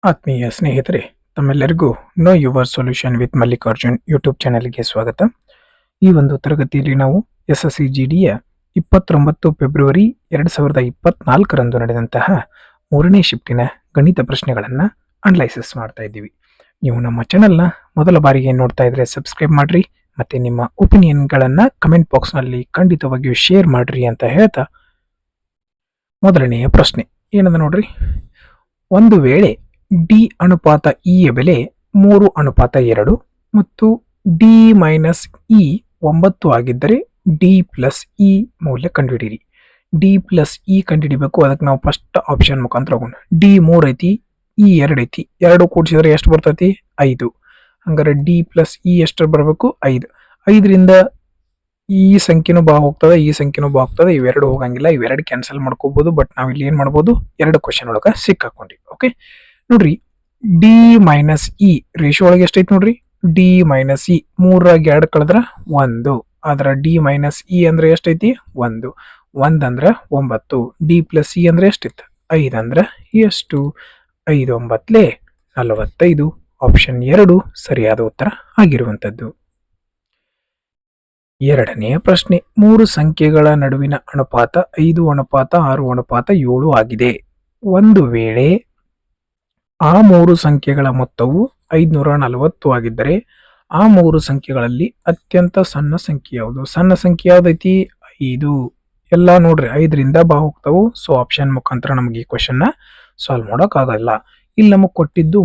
ಆತ್ಮೀಯ ಸ್ನೇಹಿತರೆ, ತಮ್ಮೆಲ್ಲರಿಗೂ know your solution with Mallikarjun YouTube ಚಾನೆಲ್ಗೆ ಸ್ವಾಗತ. ಈ ಒಂದು ತರಗತಿಯಲ್ಲಿ ನಾವು ಎಸ್ಎಸ್ಸಿ ಜಿಡಿಯ 29 ಫೆಬ್ರವರಿ 2024ರಂದು ನಡೆದಂತಹ ಮೂರನೇ ಶಿಫ್ಟಿನ ಗಣಿತ ಪ್ರಶ್ನೆಗಳನ್ನು ಅನಲೈಸಿಸ್ ಮಾಡ್ತಾ ಇದ್ದೀವಿ. ನೀವು ನಮ್ಮ ಚಾನೆಲ್ನ ಮೊದಲ ಬಾರಿಗೆ ನೋಡ್ತಾ ಇದ್ರೆ ಸಬ್ಸ್ಕ್ರೈಬ್ ಮಾಡ್ರಿ, ಮತ್ತೆ ನಿಮ್ಮ ಒಪಿನಿಯನ್ಗಳನ್ನು ಕಮೆಂಟ್ ಬಾಕ್ಸ್ನಲ್ಲಿ ಖಂಡಿತವಾಗಿಯೂ ಶೇರ್ ಮಾಡ್ರಿ ಅಂತ ಹೇಳ್ತಾ ಮೊದಲನೆಯ ಪ್ರಶ್ನೆ ಏನದ ನೋಡ್ರಿ. ಒಂದು ವೇಳೆ ಡಿ ಅನುಪಾತ ಇ ಯ ಬೆಲೆ 3:2 ಮತ್ತು ಡಿ ಮೈನಸ್ ಇ 9 ಆಗಿದ್ದರೆ ಡಿ ಪ್ಲಸ್ ಇ ಮೌಲ್ಯ ಕಂಡುಹಿಡಿಯಿರಿ. ಡಿ ಪ್ಲಸ್ ಇ ಕಂಡುಹಿಡಿಬೇಕು. ಅದಕ್ಕೆ ನಾವು ಫಸ್ಟ್ ಆಪ್ಷನ್ ಮುಖಾಂತರ ಹೋಗೋಣ. ಡಿ 3 ಐತಿ, ಇ 2 ಐತಿ, ಎರಡು ಕೂಡಿಸಿದ್ರೆ ಎಷ್ಟು ಬರ್ತೈತಿ? 5. ಹಂಗಾರೆ ಡಿ ಪ್ಲಸ್ ಇ ಎಷ್ಟು ಬರಬೇಕು? 5. 5ರಿಂದ ಈ ಸಂಖ್ಯೆನೂ ಬಾ ಹೋಗ್ತದೆ, ಈ ಸಂಖ್ಯೆನೂ ಬಾ ಹೋಗ್ತದೆ, ಇವೆರಡು ಹೋಗಂಗಿಲ್ಲ, ಇವೆರಡು ಕ್ಯಾನ್ಸಲ್ ಮಾಡ್ಕೋಬಹುದು. ಬಟ್ ನಾವು ಇಲ್ಲಿ ಏನ್ ಮಾಡ್ಬೋದು, ಎರಡು ಕ್ವಶನ್ ಒಳಗೆ ಸಿಕ್ಕಾಕೊಂಡಿವಿ. ಓಕೆ ನೋಡ್ರಿ, ಡಿ ಮೈನಸ್ ಇ ರೇಷಿಯೋ ಒಳಗೆ ಎಷ್ಟೈತಿ ನೋಡ್ರಿ. ಡಿ ಮೈನಸ್ ಇ 3ರಾಗ 2 ಕಳೆದ್ರ 1. ಆದ್ರ ಡಿ ಮೈನಸ್ ಇ ಅಂದ್ರೆ ಎಷ್ಟೈತಿ? 1. 1 ಅಂದ್ರೆ 9. ಡಿ ಪ್ಲಸ್ ಇ ಅಂದ್ರೆ ಎಷ್ಟಿತ್ತು? 5 ಅಂದ್ರೆ ಎಷ್ಟು? 5 9 45. ಆಪ್ಷನ್ 2 ಸರಿಯಾದ ಉತ್ತರ ಆಗಿರುವಂತದ್ದು. ಎರಡನೆಯ ಪ್ರಶ್ನೆ, 3 ಸಂಖ್ಯೆಗಳ ನಡುವಿನ ಅನುಪಾತ 5:6:7 ಆಗಿದೆ. ಒಂದು ವೇಳೆ ಆ 3 ಸಂಖ್ಯೆಗಳ ಮೊತ್ತವು 540 ಆಗಿದ್ದರೆ ಆ 3 ಸಂಖ್ಯೆಗಳಲ್ಲಿ ಅತ್ಯಂತ ಸಣ್ಣ ಸಂಖ್ಯೆ ಯಾವುದು? ಸಣ್ಣ ಸಂಖ್ಯೆ ಯಾವ್ದೈತಿ? 5. ಎಲ್ಲ ನೋಡ್ರಿ 5ರಿಂದ ಬಾ ಹೋಗ್ತಾವು. ಸೊ ಆಪ್ಷನ್ ಮುಖಾಂತರ ನಮಗೆ ಈ ಕ್ವಶನ್ ಸಾಲ್ವ್ ಮಾಡೋಕ್ ಆಗಲ್ಲ. ಇಲ್ಲಿ ನಮಗ್ ಕೊಟ್ಟಿದ್ದು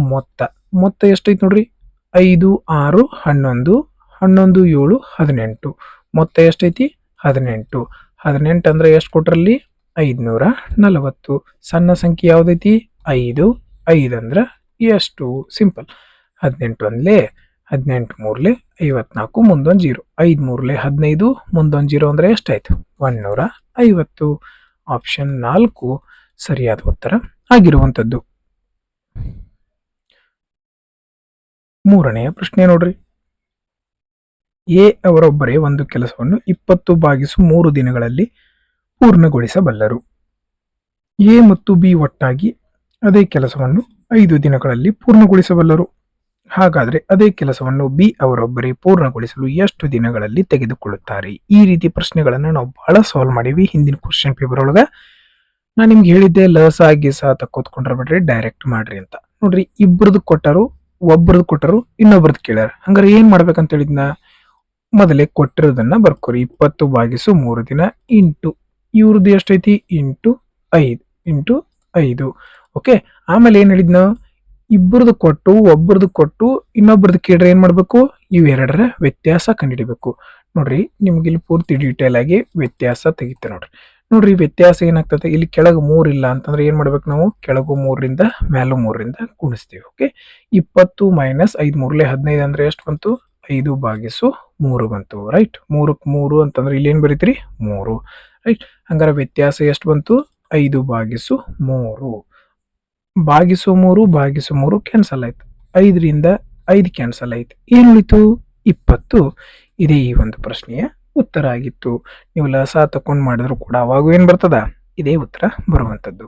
ಮೊತ್ತ ಎಷ್ಟೈತಿ ನೋಡ್ರಿ. 5 6 11 11 7 18. ಮೊತ್ತ ಎಷ್ಟೈತಿ? 18. 18 ಅಂದ್ರೆ ಎಷ್ಟು ಕೊಟ್ರಲ್ಲಿ? 540. ಸಣ್ಣ ಸಂಖ್ಯೆ ಯಾವ್ದೈತಿ? 5. 5 ಅಂದ್ರ ಎಷ್ಟು? ಸಿಂಪಲ್. 18 ಒಂದ್ಲೆ 18 ಮೂರ್ಲೆ 54, ಮುಂದೊಂದು 0. 5 ಮೂರ್ಲೆ 15, ಮುಂದೊಂದು 0 ಅಂದ್ರೆ ಎಷ್ಟಾಯ್ತು? 150. ಆಪ್ಷನ್ 4 ಸರಿಯಾದ ಉತ್ತರ ಆಗಿರುವಂತದ್ದು. ಮೂರನೆಯ ಪ್ರಶ್ನೆ ನೋಡ್ರಿ. ಎ ಅವರೊಬ್ಬರೇ ಒಂದು ಕೆಲಸವನ್ನು 20/3 ದಿನಗಳಲ್ಲಿ ಪೂರ್ಣಗೊಳಿಸಬಲ್ಲರು. ಎ ಮತ್ತು ಬಿ ಒಟ್ಟಾಗಿ ಅದೇ ಕೆಲಸವನ್ನು 5 ದಿನಗಳಲ್ಲಿ ಪೂರ್ಣಗೊಳಿಸಬಲ್ಲರು. ಹಾಗಾದ್ರೆ ಅದೇ ಕೆಲಸವನ್ನು ಬಿ ಅವರೊಬ್ಬರೇ ಪೂರ್ಣಗೊಳಿಸಲು ಎಷ್ಟು ದಿನಗಳಲ್ಲಿ ತೆಗೆದುಕೊಳ್ಳುತ್ತಾರೆ? ಈ ರೀತಿ ಪ್ರಶ್ನೆಗಳನ್ನು ನಾವು ಬಹಳ ಸಾಲ್ವ್ ಮಾಡೀವಿ ಹಿಂದಿನ ಕ್ವಶನ್ ಪೇಪರ್ ಒಳಗ. ನಾನು ನಿಮ್ಗೆ ಹೇಳಿದ್ದೆ ಲಸ ಗಿಸ ತಕ್ಕೋತ್ಕೊಂಡ್ರೆ ಬಿಡ್ರಿ, ಡೈರೆಕ್ಟ್ ಮಾಡ್ರಿ ಅಂತ. ನೋಡ್ರಿ, ಇಬ್ಬರದು ಕೊಟ್ಟರು, ಒಬ್ಬರದು ಕೊಟ್ಟರು, ಇನ್ನೊಬ್ರದ್ದು ಕೇಳ್ಯಾರ. ಹಂಗಾರೆ ಏನ್ ಮಾಡ್ಬೇಕಂತ ಹೇಳಿದ್ನ, ಮೊದಲೇ ಕೊಟ್ಟಿರೋದನ್ನ ಬರ್ಕೋರಿ. 20/3 ದಿನ ಇಂಟು ಇವ್ರದ್ದು ಎಷ್ಟೈತಿ? ಇಂಟು 5. ಓಕೆ, ಆಮೇಲೆ ಏನ್ ಹೇಳಿದ್ನ, ಇಬ್ಬರದು ಕೊಟ್ಟು ಒಬ್ಬರದು ಕೊಟ್ಟು ಇನ್ನೊಬ್ರದ್ದು ಕೇಳ್ರೆ ಏನ್ ಮಾಡ್ಬೇಕು? ಇವೆರಡರ ವ್ಯತ್ಯಾಸ ಕಂಡುಹಿಡಿಬೇಕು. ನೋಡ್ರಿ, ನಿಮ್ಗೆ ಇಲ್ಲಿ ಪೂರ್ತಿ ಡೀಟೇಲ್ ಆಗಿ ವ್ಯತ್ಯಾಸ ತೆಗಿತೆ ನೋಡ್ರಿ. ವ್ಯತ್ಯಾಸ ಏನಾಗ್ತದೆ, ಇಲ್ಲಿ ಕೆಳಗೆ 3 ಇಲ್ಲ ಅಂತಂದ್ರೆ ಏನ್ ಮಾಡ್ಬೇಕು ನಾವು? ಕೆಳಗು 3ರಿಂದ ಮೇಲೂ 3ರಿಂದ ಗುಣಿಸ್ತೀವಿ. ಓಕೆ, 20 ಮೈನಸ್ 5 ಮೂರ್ಲೆ 15 ಅಂದ್ರೆ ಎಷ್ಟು ಬಂತು? 5/3 ಬಂತು. ರೈಟ್, 3ಕ್ಕೆ 3 ಅಂತಂದ್ರೆ ಇಲ್ಲಿ ಏನ್ ಬರೀತೀರಿ? 3. ರೈಟ್, ಹಂಗಾರೆ ವ್ಯತ್ಯಾಸ ಎಷ್ಟು ಬಂತು? 5/3. ಭಾಗಿಸು 3 ಕ್ಯಾನ್ಸಲ್ ಆಯ್ತು. 5ರಿಂದ 5 ಕ್ಯಾನ್ಸಲ್ ಆಯ್ತು. ಏನ್ ಉಳಿತು? 20. ಇದೇ ಈ ಒಂದು ಪ್ರಶ್ನೆಯ ಉತ್ತರ ಆಗಿತ್ತು. ನೀವು ಲಸ ತಕೊಂಡ್ ಮಾಡಿದ್ರು ಕೂಡ ಅವಾಗೂ ಏನ್ ಬರ್ತದ? ಇದೇ ಉತ್ತರ ಬರುವಂತದ್ದು.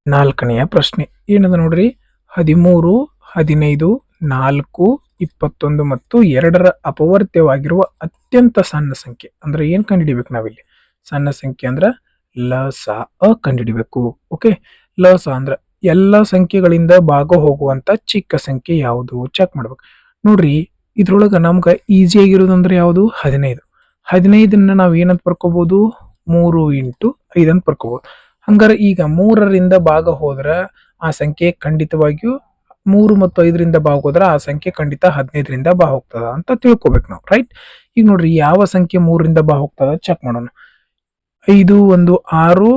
ನಾಲ್ಕನೆಯ ಪ್ರಶ್ನೆ ಏನದ ನೋಡ್ರಿ. 13, 15, 4, 21 ಮತ್ತು 2ರ ಅಪವರ್ತ್ಯವಾಗಿರುವ ಅತ್ಯಂತ ಸಣ್ಣ ಸಂಖ್ಯೆ ಅಂದ್ರೆ ಏನ್ ಕಂಡುಹಿಡಿಬೇಕು ನಾವಿಲ್ಲಿ? ಸಣ್ಣ ಸಂಖ್ಯೆ ಅಂದ್ರ ಲಸ ಕಂಡುಹಿಡಿಬೇಕು. ಓಕೆ, ಲಸ ಅಂದ್ರ ಎಲ್ಲ ಸಂಖ್ಯೆಗಳಿಂದ ಭಾಗ ಹೋಗುವಂತ ಚಿಕ್ಕ ಸಂಖ್ಯೆ ಯಾವುದು? ಚೆಕ್ ಮಾಡ್ಬೇಕು. ನೋಡ್ರಿ, ಇದ್ರೊಳಗ ನಮ್ಗ ಈಸಿ ಆಗಿರೋದಂದ್ರೆ ಯಾವುದು? 15. 15ನ್ನ ನಾವ್ ಏನಂತ ಬರ್ಕೋಬಹುದು? 3 ಇಂಟು 5 ಅಂತ ಬರ್ಕೋಬಹುದು. ಹಂಗಾರೆ ಈಗ 3ರಿಂದ ಭಾಗ ಹೋದ್ರ ಆ ಸಂಖ್ಯೆ ಖಂಡಿತವಾಗಿಯೂ 3 ಮತ್ತು 5ರಿಂದ ಭಾಗ ಹೋದ್ರ ಆ ಸಂಖ್ಯೆ ಖಂಡಿತ 15ರಿಂದ ಬಾ ಹೋಗ್ತದ ಅಂತ ತಿಳ್ಕೊಬೇಕು ನಾವು. ರೈಟ್, ಈಗ ನೋಡ್ರಿ, ಯಾವ ಸಂಖ್ಯೆ 3ರಿಂದ ಬಾ ಹೋಗ್ತದ ಚೆಕ್ ಮಾಡೋಣ. 5 1 6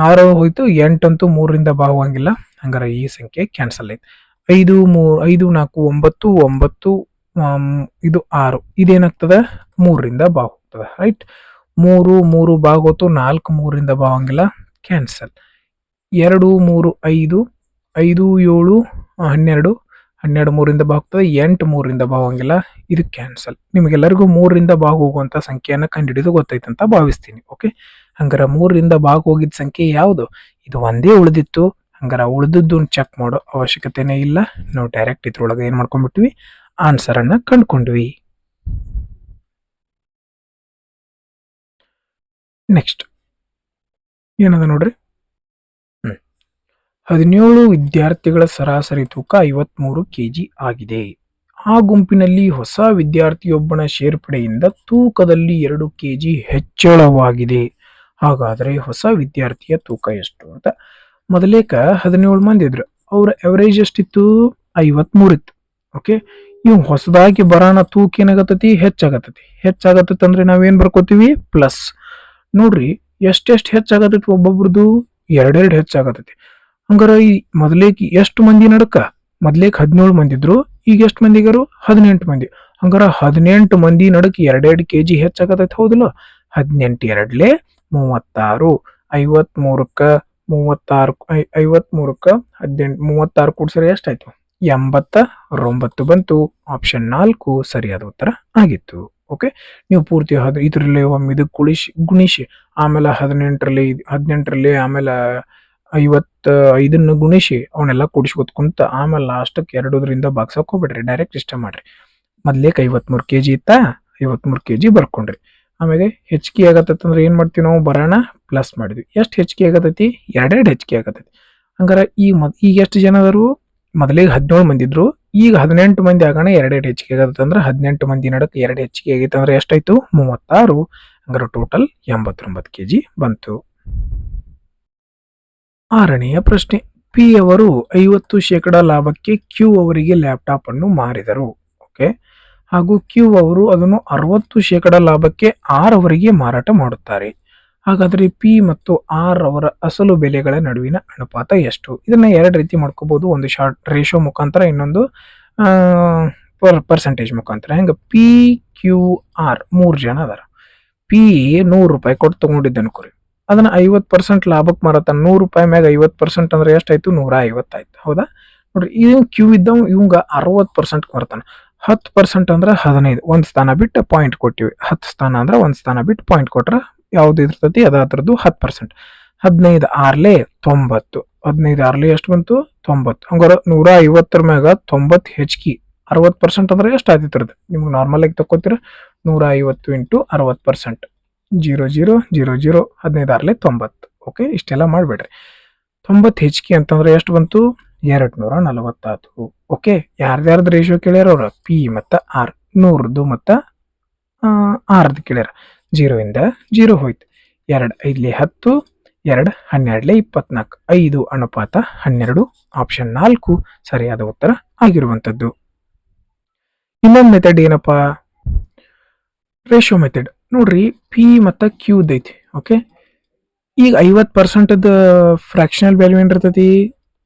6 ಹೋಯ್ತು. 8 ಅಂತೂ 3ರಿಂದ ಬಾ ಹೋಗಂಗಿಲ್ಲ. ಹಂಗಾರೆ ಈ ಸಂಖ್ಯೆ ಕ್ಯಾನ್ಸಲ್ ಆಯ್ತು. 5 4 9 ಇದು 6 ಇದೇನಾಗ್ತದ? 3ರಿಂದ ಬಾ ಹೋಗ್ತದ. ರೈಟ್, 3 ಭಾಗ ಹೋತು. 4 3ರಿಂದ ಬಾ ಹೋಗಂಗಿಲ್ಲ, ಕ್ಯಾನ್ಸಲ್. 2 3 5 5 7 12 12 3ರಿಂದ ಬಾ ಹೋಗ್ತದೆ. 8 3ರಿಂದ ಬಾ ಹೋಗಂಗಿಲ್ಲ, ಇದು ಕ್ಯಾನ್ಸಲ್. ನಿಮಗೆಲ್ಲರಿಗೂ 3ರಿಂದ ಬಾ ಹೋಗುವಂತ ಸಂಖ್ಯೆಯನ್ನ ಕಂಡುಹಿಡಿದು ಗೊತ್ತೈತೆ ಅಂತ ಭಾವಿಸ್ತೀನಿ. ಓಕೆ, ಹಂಗಾರ 3ರಿಂದ ಭಾಗ ಹೋಗಿದ್ದ ಸಂಖ್ಯೆ ಯಾವುದು? ಇದು ಒಂದೇ ಉಳಿದಿತ್ತು. ಹಂಗಾರ ಉಳಿದದ್ದು ಚೆಕ್ ಮಾಡೋ ಅವಶ್ಯಕತೆನೇ ಇಲ್ಲ. ನಾವು ಡೈರೆಕ್ಟ್ ಇದ್ರೊಳಗೆ ಏನ್ ಮಾಡ್ಕೊಂಡ್ಬಿಟ್ವಿ, ಆನ್ಸರ್ ಅನ್ನ ಕಂಡುಕೊಂಡ್ವಿ. ನೆಕ್ಸ್ಟ್ ಏನದ ನೋಡ್ರಿ. 17 ವಿದ್ಯಾರ್ಥಿಗಳ ಸರಾಸರಿ ತೂಕ 53 ಕೆಜಿ ಆಗಿದೆ. ಆ ಗುಂಪಿನಲ್ಲಿ ಹೊಸ ವಿದ್ಯಾರ್ಥಿಯೊಬ್ಬನ ಸೇರ್ಪಡೆಯಿಂದ ತೂಕದಲ್ಲಿ 2 ಕೆಜಿ ಹೆಚ್ಚಳವಾಗಿದೆ. ಹಾಗಾದ್ರೆ ಹೊಸ ವಿದ್ಯಾರ್ಥಿಯ ತೂಕ ಎಷ್ಟು ಅಂತ. ಮೊದಲೇಕ 17 ಮಂದಿ ಇದ್ರು, ಅವ್ರ ಅವರೇಜ್ ಎಷ್ಟಿತ್ತು? 53 ಇತ್ತು. ಓಕೆ, ಇವ್ ಹೊಸದಾಗಿ ಬರೋಣ ತೂಕ ಏನಾಗತ್ತತಿ? ಹೆಚ್ಚಾಗತ್ತತಿ ಅಂದ್ರೆ ನಾವೇನ್ ಬರ್ಕೋತೀವಿ? ಪ್ಲಸ್. ನೋಡ್ರಿ ಎಷ್ಟೆಷ್ಟು ಹೆಚ್ಚಾಗತೈತಿ, ಒಬ್ಬೊಬ್ರದು 2 ಹೆಚ್ಚಾಗತೈತಿ. ಹಂಗಾರ ಈ ಮೊದಲೇಕ್ ಎಷ್ಟು ಮಂದಿ ನಡಕ? ಮೊದ್ಲೇಕ್ 17 ಮಂದಿ ಇದ್ರು, ಈಗ ಎಷ್ಟು ಮಂದಿಗಾರು? 18 ಮಂದಿ. ಹಂಗಾರ 18 ಮಂದಿ ನಡಕ್ 2 ಕೆಜಿ ಹೆಚ್ಚಾಗತೈತಿ, ಹೌದಿಲ್ಲ? 18 2 36. 53ಕ್ಕ 36 53ಕ್ಕ 18 36 ಕೂಡ್ಸರೆ ಎಷ್ಟಾಯ್ತು? 89 ಬಂತು. ಆಪ್ಷನ್ 4 ಸರಿಯಾದ ಉತ್ತರ ಆಗಿತ್ತು. ಓಕೆ, ನೀವು ಪೂರ್ತಿ ಇದ್ರಲ್ಲಿ ಒಮ್ಮೆ ಇದು ಗುಣಿಸಿ ಆಮೇಲೆ 18ರಲ್ಲಿ ಆಮೇಲೆ 55 ಗುಣಿಸಿ ಅವನ್ನೆಲ್ಲ ಕೂಡಿಸ್ಕೊತ್ ಕುಂತ ಆಮೇಲೆ ಲಾಸ್ಟಕ್ಕೆ 2ರಿಂದ ಬಾಗ್ಸಕ್ ಹೋಗ್ಬಿಡ್ರಿ. ಡೈರೆಕ್ಟ್ ಇಷ್ಟ ಮಾಡ್ರಿ. ಮೊದ್ಲೇಕ್ 53 ಕೆಜಿ ಇತ್ತಾ, 53 ಕೆಜಿ ಬರ್ಕೊಂಡ್ರಿ. ಆಮೇಲೆ ಹೆಚ್ಚಿಗೆ ಆಗತ್ತಂದ್ರೆ ಏನ್ ಮಾಡ್ತೀವಿ ನಾವು? ಬರೋಣ ಪ್ಲಸ್ ಮಾಡಿದ್ವಿ. ಎಷ್ಟು ಹೆಚ್ಚಿಗೆ ಆಗತೈತಿ? 2 ಹೆಚ್ಚಿಗೆ ಆಗತೈತಿ. ಹಂಗಾರ ಈಗ ಎಷ್ಟು ಜನ ಅದಾರು? ಮೊದಲಿಗೆ 17 ಮಂದಿ ಇದ್ರು, ಈಗ 18 ಮಂದಿ ಆಗೋಣ 2 ಹೆಚ್ಚಿಗೆ ಆಗತ್ತೆ ಅಂದ್ರೆ 18 ಮಂದಿ ನಡಕ್ 2 ಹೆಚ್ಚಿಗೆ ಆಗೈತೆ ಅಂದ್ರೆ ಎಷ್ಟಾಯ್ತು? 36. ಹಂಗಾರ ಟೋಟಲ್ 89 ಕೆಜಿ ಬಂತು. 6ನೆಯ ಪ್ರಶ್ನೆ. ಪಿ ಅವರು 50% ಲಾಭಕ್ಕೆ ಕ್ಯೂ ಅವರಿಗೆ ಲ್ಯಾಪ್ಟಾಪ್ ಅನ್ನು ಮಾರಿದರು. ಓಕೆ, ಹಾಗೂ ಕ್ಯೂ ಅವರು ಅದನ್ನು 60% ಲಾಭಕ್ಕೆ ಆರ್ ಅವರಿಗೆ ಮಾರಾಟ ಮಾಡುತ್ತಾರೆ. ಹಾಗಾದ್ರೆ ಪಿ ಮತ್ತು ಆರ್ ಅವರ ಅಸಲು ಬೆಲೆಗಳ ನಡುವಿನ ಅನುಪಾತ ಎಷ್ಟು? ಇದನ್ನ 2 ರೀತಿ ಮಾಡ್ಕೋಬಹುದು. ಒಂದು ಶಾರ್ಟ್ ರೇಷಿಯೋ ಮುಖಾಂತರ, ಇನ್ನೊಂದು ಪರ್ಸೆಂಟೇಜ್ ಮುಖಾಂತರ. ಹೆಂಗ? ಪಿ ಕ್ಯೂ ಆರ್ 3 ಜನ ಅದಾರ. ಪಿ 100 ರೂಪಾಯಿ ಕೊಟ್ಟು ತಗೊಂಡಿದ್ದ ಅನ್ಕೋರಿ, ಅದನ್ನ 50% ಲಾಭಕ್ಕೆ ಮಾರತಾನ. 100 ರೂಪಾಯಿ ಮ್ಯಾಗ 50% ಅಂದ್ರೆ ಎಷ್ಟಾಯ್ತು? 150 ಆಯ್ತು. ಹೌದಾ? ನೋಡ್ರಿ, ಇವ್ ಕ್ಯೂ ಇದ್ದವ್ ಇವಂಗ 60% ಮಾರತಾನ. 10% ಅಂದ್ರೆ 15. ಒಂದ್ ಸ್ಥಾನ ಬಿಟ್ಟು ಪಾಯಿಂಟ್ ಕೊಟ್ಟಿವಿ. 10 ಸ್ಥಾನ ಅಂದ್ರೆ ಒಂದ್ ಸ್ಥಾನ ಬಿಟ್ಟು ಪಾಯಿಂಟ್ ಕೊಟ್ರ ಯಾವ್ದು ಇರ್ತತಿ ಅದ್ರದ್ದು 10%. 15 ಆರ್ಲೆ 90. 15 ಆರ್ಲೆ ಎಷ್ಟು ಬಂತು? 90. ಹಂಗಾರ 150 ಮ್ಯಾಗ 90 ಹೆಚ್ಚಿಗೆ 60% ಅಂದ್ರೆ ಎಷ್ಟು ಆದಿತ್ರದ? ನಿಮ್ಗೆ ನಾರ್ಮಲ್ ಆಗಿ ತಕೋತೀರ. 150 ಇಂಟು 60%. 0 0 0 0 15 ಆರ್ಲೆ 90. ಓಕೆ, ಇಷ್ಟೆಲ್ಲ ಮಾಡ್ಬೇಡ್ರಿ. 90 ಹೆಚ್ಚಿಗೆ ಅಂತಂದ್ರೆ ಎಷ್ಟು ಬಂತು? 240. ಓಕೆ, ಯಾರ್ದಾರ್ದು ರೇಷಿಯೋ ಕೇಳ್ಯಾರ ಅವ್ರ? ಪಿ ಮತ್ತ ಆರ್. 100ದು ಮತ್ತ ಆರ್ದು ಕೇಳ್ಯಾರ. 0 ಇಂದ 0 ಹೋಯ್ತು. 2 5 10, 2 12 24. 5 ಅನುಪಾತ 12. ಆಪ್ಷನ್ 4 ಸರಿಯಾದ ಉತ್ತರ ಆಗಿರುವಂತದ್ದು. ಇನ್ನೊಂದು ಮೆಥಡ್ ಏನಪ್ಪಾ? Ratio method. ನೋಡ್ರಿ, ಪಿ ಮತ್ತ ಕ್ಯೂ ಐತಿ. ಓಕೆ, ಈಗ 50% ಫ್ರಾಕ್ಷನಲ್ ವ್ಯಾಲ್ಯೂ ಏನಿರ್ತೈತಿ?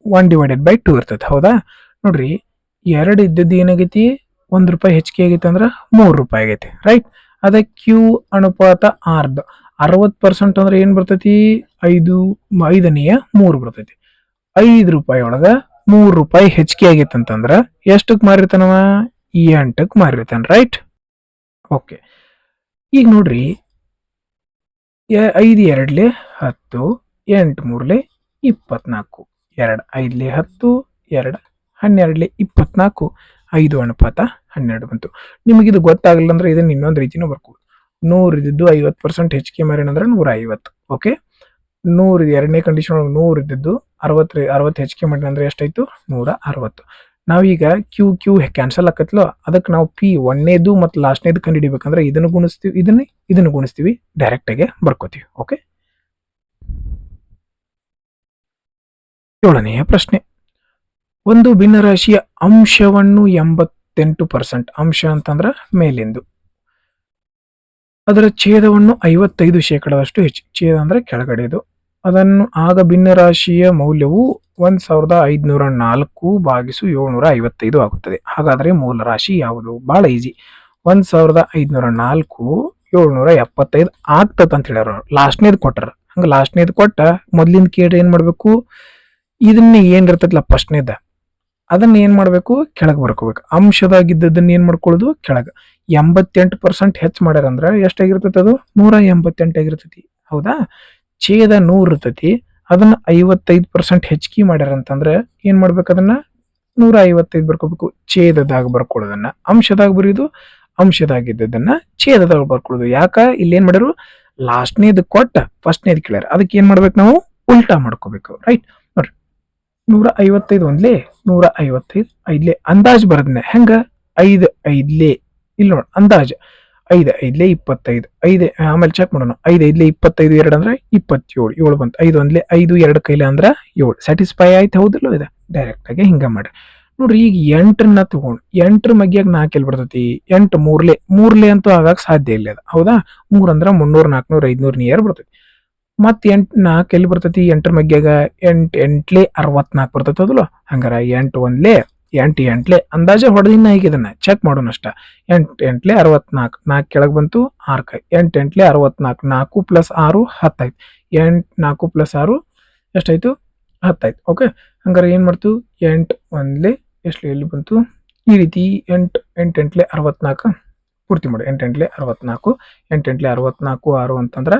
1/2 ಇರ್ತೈತಿ. ಹೌದಾ? ನೋಡ್ರಿ, 2 ಇದ್ದದ್ದು ಏನಾಗೈತಿ? 1 ರೂಪಾಯಿ ಹೆಚ್ಚಿಗೆ ಆಗೈತಿ ಅಂದ್ರೆ 3 ರೂಪಾಯಿ ಆಗೈತಿ. ರೈಟ್? ಅದ ಕ್ಯೂ ಅನುಪಾತ ಆರ್ದ 60% ಅಂದ್ರೆ ಏನ್ ಬರ್ತೈತಿ? 5/3 ಬರ್ತೈತಿ. 5 ರೂಪಾಯಿ ಒಳಗ 3 ರೂಪಾಯಿ ಹೆಚ್ಚಿಗೆ ಆಗೈತಿ ಅಂತಂದ್ರ ಎಷ್ಟಕ್ ಮಾರಿರ್ತಾನವ? 8ಕ್ಕೆ ಮಾರಿರ್ತಾನ. ರೈಟ್? ಓಕೆ, ಈಗ ನೋಡ್ರಿ, 5 2 10, 8 3 24. 2 5 10, 2 12 24. 5 ಅನುಪಾತ 12 ಬಂತು. ನಿಮಗಿದು ಗೊತ್ತಾಗಲ್ಲ ಅಂದ್ರೆ ಇದನ್ನ ಇನ್ನೊಂದು ರೀತಿನೂ ಬರ್ಕೋದು. 100 ಇದ್ದು 50% ಹೆಚ್ಚಿಗೆ ಮಾರೇನಂದ್ರೆ 150. ಓಕೆ, 100 ಎರಡನೇ ಕಂಡೀಷನ್ ಒಳಗೆ 100 ಇದ್ದು 60 ಹೆಚ್ಚಿಗೆ ಮಾಡಿನ ಅಂದ್ರೆ ಎಷ್ಟಾಯ್ತು? 160. ನಾವೀಗ ಕ್ಯೂ ಕ್ಯೂ ಕ್ಯಾನ್ಸಲ್ ಆಕತ್ಲೋ, ಅದಕ್ಕೆ ನಾವು ಪಿ 1ನೇದು ಮತ್ತು ಲಾಸ್ಟ್ನೇದು ಕಂಡು ಹಿಡಿಬೇಕಂದ್ರೆ ಇದನ್ನು ಗುಣಿಸ್ತೀವಿ, ಇದನ್ನು ಗುಣಿಸ್ತೀವಿ, ಡೈರೆಕ್ಟ್ ಆಗಿ ಬರ್ಕೋತೀವಿ. ಓಕೆ, 7ನೆಯ ಪ್ರಶ್ನೆ. ಒಂದು ಭಿನ್ನರಾಶಿಯ ಅಂಶವನ್ನು 88%, ಅಂಶ ಅಂತಂದ್ರ ಮೇಲಿಂದು, ಅದರ ಛೇದವನ್ನು 55% ಹೆಚ್ಚು. ಛೇದ ಅಂದ್ರೆ ಕೆಳಗಡೆದು. ಅದನ್ನು ಆಗ ಭಿನ್ನರಾಶಿಯ ಮೌಲ್ಯವು 1504/755 ಆಗುತ್ತದೆ. ಹಾಗಾದ್ರೆ ಮೂಲ ರಾಶಿ ಯಾವುದು? ಬಹಳ ಈಸಿ. 1504 775 ಆಗ್ತದ ಅಂತ ಹೇಳ್ಯಾರ. ಲಾಸ್ಟ್ನೇದ್ ಕೊಟ್ಟಾರ. ಹಂಗ ಲಾಸ್ಟ್ನೇದ್ ಕೊಟ್ಟ ಮೊದ್ಲಿಂದ ಕೇಳಿ ಏನ್ ಮಾಡ್ಬೇಕು? ಇದನ್ನ ಏನ್ ಇರ್ತೈತಲ್ಲ ಫಸ್ಟ್ನೇದ, ಅದನ್ನ ಏನ್ ಮಾಡ್ಬೇಕು? ಕೆಳಗೆ ಬರ್ಕೋಬೇಕು. ಅಂಶದಾಗಿದ್ದದನ್ನ ಏನ್ ಮಾಡ್ಕೊಳ್ಳೋದು? ಕೆಳಗ. 88% ಹೆಚ್ಚು ಮಾಡ್ಯಾರ ಅಂದ್ರೆ ಎಷ್ಟಾಗಿರ್ತೈತಿ? ಅದು 188 ಆಗಿರ್ತೈತಿ. ಹೌದಾ. ಛೇದ 100 ಇರ್ತೈತಿ, ಅದನ್ನ 55% ಹೆಚ್ಚಿಗೆ ಮಾಡ್ಯಾರ ಅಂತಂದ್ರೆ ಏನ್ ಮಾಡ್ಬೇಕು, ಅದನ್ನ 155 ಬರ್ಕೋಬೇಕು. ಛೇದದಾಗ ಬರ್ಕೊಳ್ಳೋದನ್ನ ಅಂಶದಾಗ ಬರೆಯೋದು, ಅಂಶದಾಗಿದ್ದದನ್ನ ಛೇದದಾಗ ಬರ್ಕೊಳ್ಳೋದು. ಯಾಕ ಇಲ್ಲಿ ಏನ್ ಮಾಡ್ಯಾರು, ಲಾಸ್ಟ್ನೇದು ಕೊಟ್ಟ ಫಸ್ಟ್ನೇದು ಕೇಳ್ಯಾರ, ಅದಕ್ಕೆ ಏನ್ ಮಾಡ್ಬೇಕು ನಾವು, ಉಲ್ಟಾ ಮಾಡ್ಕೋಬೇಕು. ರೈಟ್ ನೋಡ್ರಿ, 155 ಒಂದ್ಲೆ 155 ಐದ್ಲೆ ಅಂದಾಜ್ ಬರದ್ನೆ ಹೆಂಗ, 5 ಐದ್ಲೆ ಇಲ್ಲಿ ನೋಡ ಅಂದಾಜ್ 5 ಐದ್ಲೆ 25, 5 ಆಮೇಲೆ ಚೆಕ್ ಮಾಡೋಣ. 5 ಐದ್ಲೆ 25, 2 ಅಂದ್ರೆ 27, 7 ಬಂತು. 5 ಒಂದ್ಲೆ 5, 2 ಕೈಲೆ ಅಂದ್ರ 7. ಸ್ಯಾಟಿಸ್ಫೈ ಆಯ್ತು ಹೌದಿಲ್ಲ. ಇದು ಡೈರೆಕ್ಟ್ ಆಗಿ ಹಿಂಗ ಮಾಡ್ರಿ ನೋಡ್ರಿ. ಈಗ 8ನ್ನ ತಗೊಂಡು 8 ಮಗ್ಯಾಗ 4 ಎಲ್ಲಿ ಬರ್ತೈತಿ, 8 ಮೂರ್ಲೆ ಅಂತೂ ಆಗಾಕ ಸಾಧ್ಯ ಇಲ್ಲ. ಅದ ಹೌದಾ. 3 ಅಂದ್ರ 300, 400, 500 ನಿಯರ್ ಬರ್ತೈತಿ. ಮತ್ 4 ಎಲ್ಲಿ ಬರ್ತೈತಿ, 8 ಮಗ್ಯಾಗ 8 8ಲೆ 64 ಬರ್ತೈತಿ ಹೌದಲ್ಲ. ಹಂಗಾರ 8 ಒಂದ್ಲೆ 8 8ಲೆ ಅಂದಾಜ ಹೊಡೆದಿನ ಈಗ ಇದನ್ನ ಚೆಕ್ ಮಾಡೋಣ ಅಷ್ಟ. 8 8ಲೆ 64, 4 ಕೆಳಗ್ ಬಂತು 6 ಕೈ, 8 8ಲೆ 64, 4 ಪ್ಲಸ್ 6 10 ಆಯ್ತು. 8 4 ಪ್ಲಸ್ 6 ಎಷ್ಟಾಯ್ತು, 10 ಆಯ್ತು. ಓಕೆ, ಹಂಗಾರೆ ಏನ್ ಮಾಡ್ತು, 8 ಒಂದ್ಲೆ ಎಷ್ಟು ಎಲ್ಲಿ ಬಂತು, ಈ ರೀತಿ 8 8 8ಲೆ 64 ಪೂರ್ತಿ ಮಾಡಿ. 8 8ಲೆ 64, 8 8ಲೆ 64, 6 ಅಂತಂದ್ರ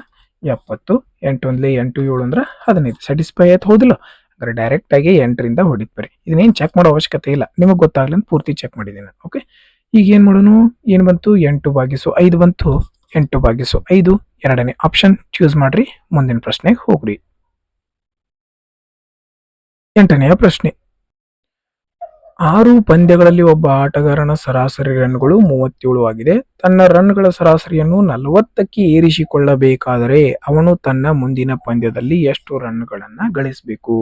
70, 8 ಒಂದ್ಲೆ 8 7 ಅಂದ್ರ 15. ಸ್ಯಾಟಿಸ್ಫೈ ಆಯ್ತು ಹೌದಿಲ್ಲ. ಅಂದ್ರೆ ಡೈರೆಕ್ಟ್ ಆಗಿ 8ರಿಂದ ಹೊಡಿತ್ ಬರಿ. ಇದನ್ನೇನು ಚೆಕ್ ಮಾಡೋ ಅವಶ್ಯಕತೆ ಇಲ್ಲ, ನಿಮಗೆ ಗೊತ್ತಾಗ್ಲಿ ಅಂತ ಪೂರ್ತಿ ಚೆಕ್ ಮಾಡಿದ್ದೀನಿ. ಓಕೆ, ಈಗ ಏನ್ ಮಾಡೋಣ, ಏನ್ ಬಂತು, 8/5 ಬಂತು. 8/5 ಎರಡನೇ ಆಪ್ಷನ್ ಚೂಸ್ ಮಾಡ್ರಿ. ಮುಂದಿನ ಪ್ರಶ್ನೆಗೆ ಹೋಗ್ರಿ. 8ನೆಯ ಪ್ರಶ್ನೆ, 6 ಪಂದ್ಯಗಳಲ್ಲಿ ಒಬ್ಬ ಆಟಗಾರನ ಸರಾಸರಿ ರನ್ಗಳು 37 ಆಗಿದೆ. ತನ್ನ ರನ್ಗಳ ಸರಾಸರಿಯನ್ನು 40ಕ್ಕೆ ಏರಿಸಿಕೊಳ್ಳಬೇಕಾದರೆ ಅವನು ತನ್ನ ಮುಂದಿನ ಪಂದ್ಯದಲ್ಲಿ ಎಷ್ಟು ರನ್ಗಳನ್ನ ಗಳಿಸಬೇಕು.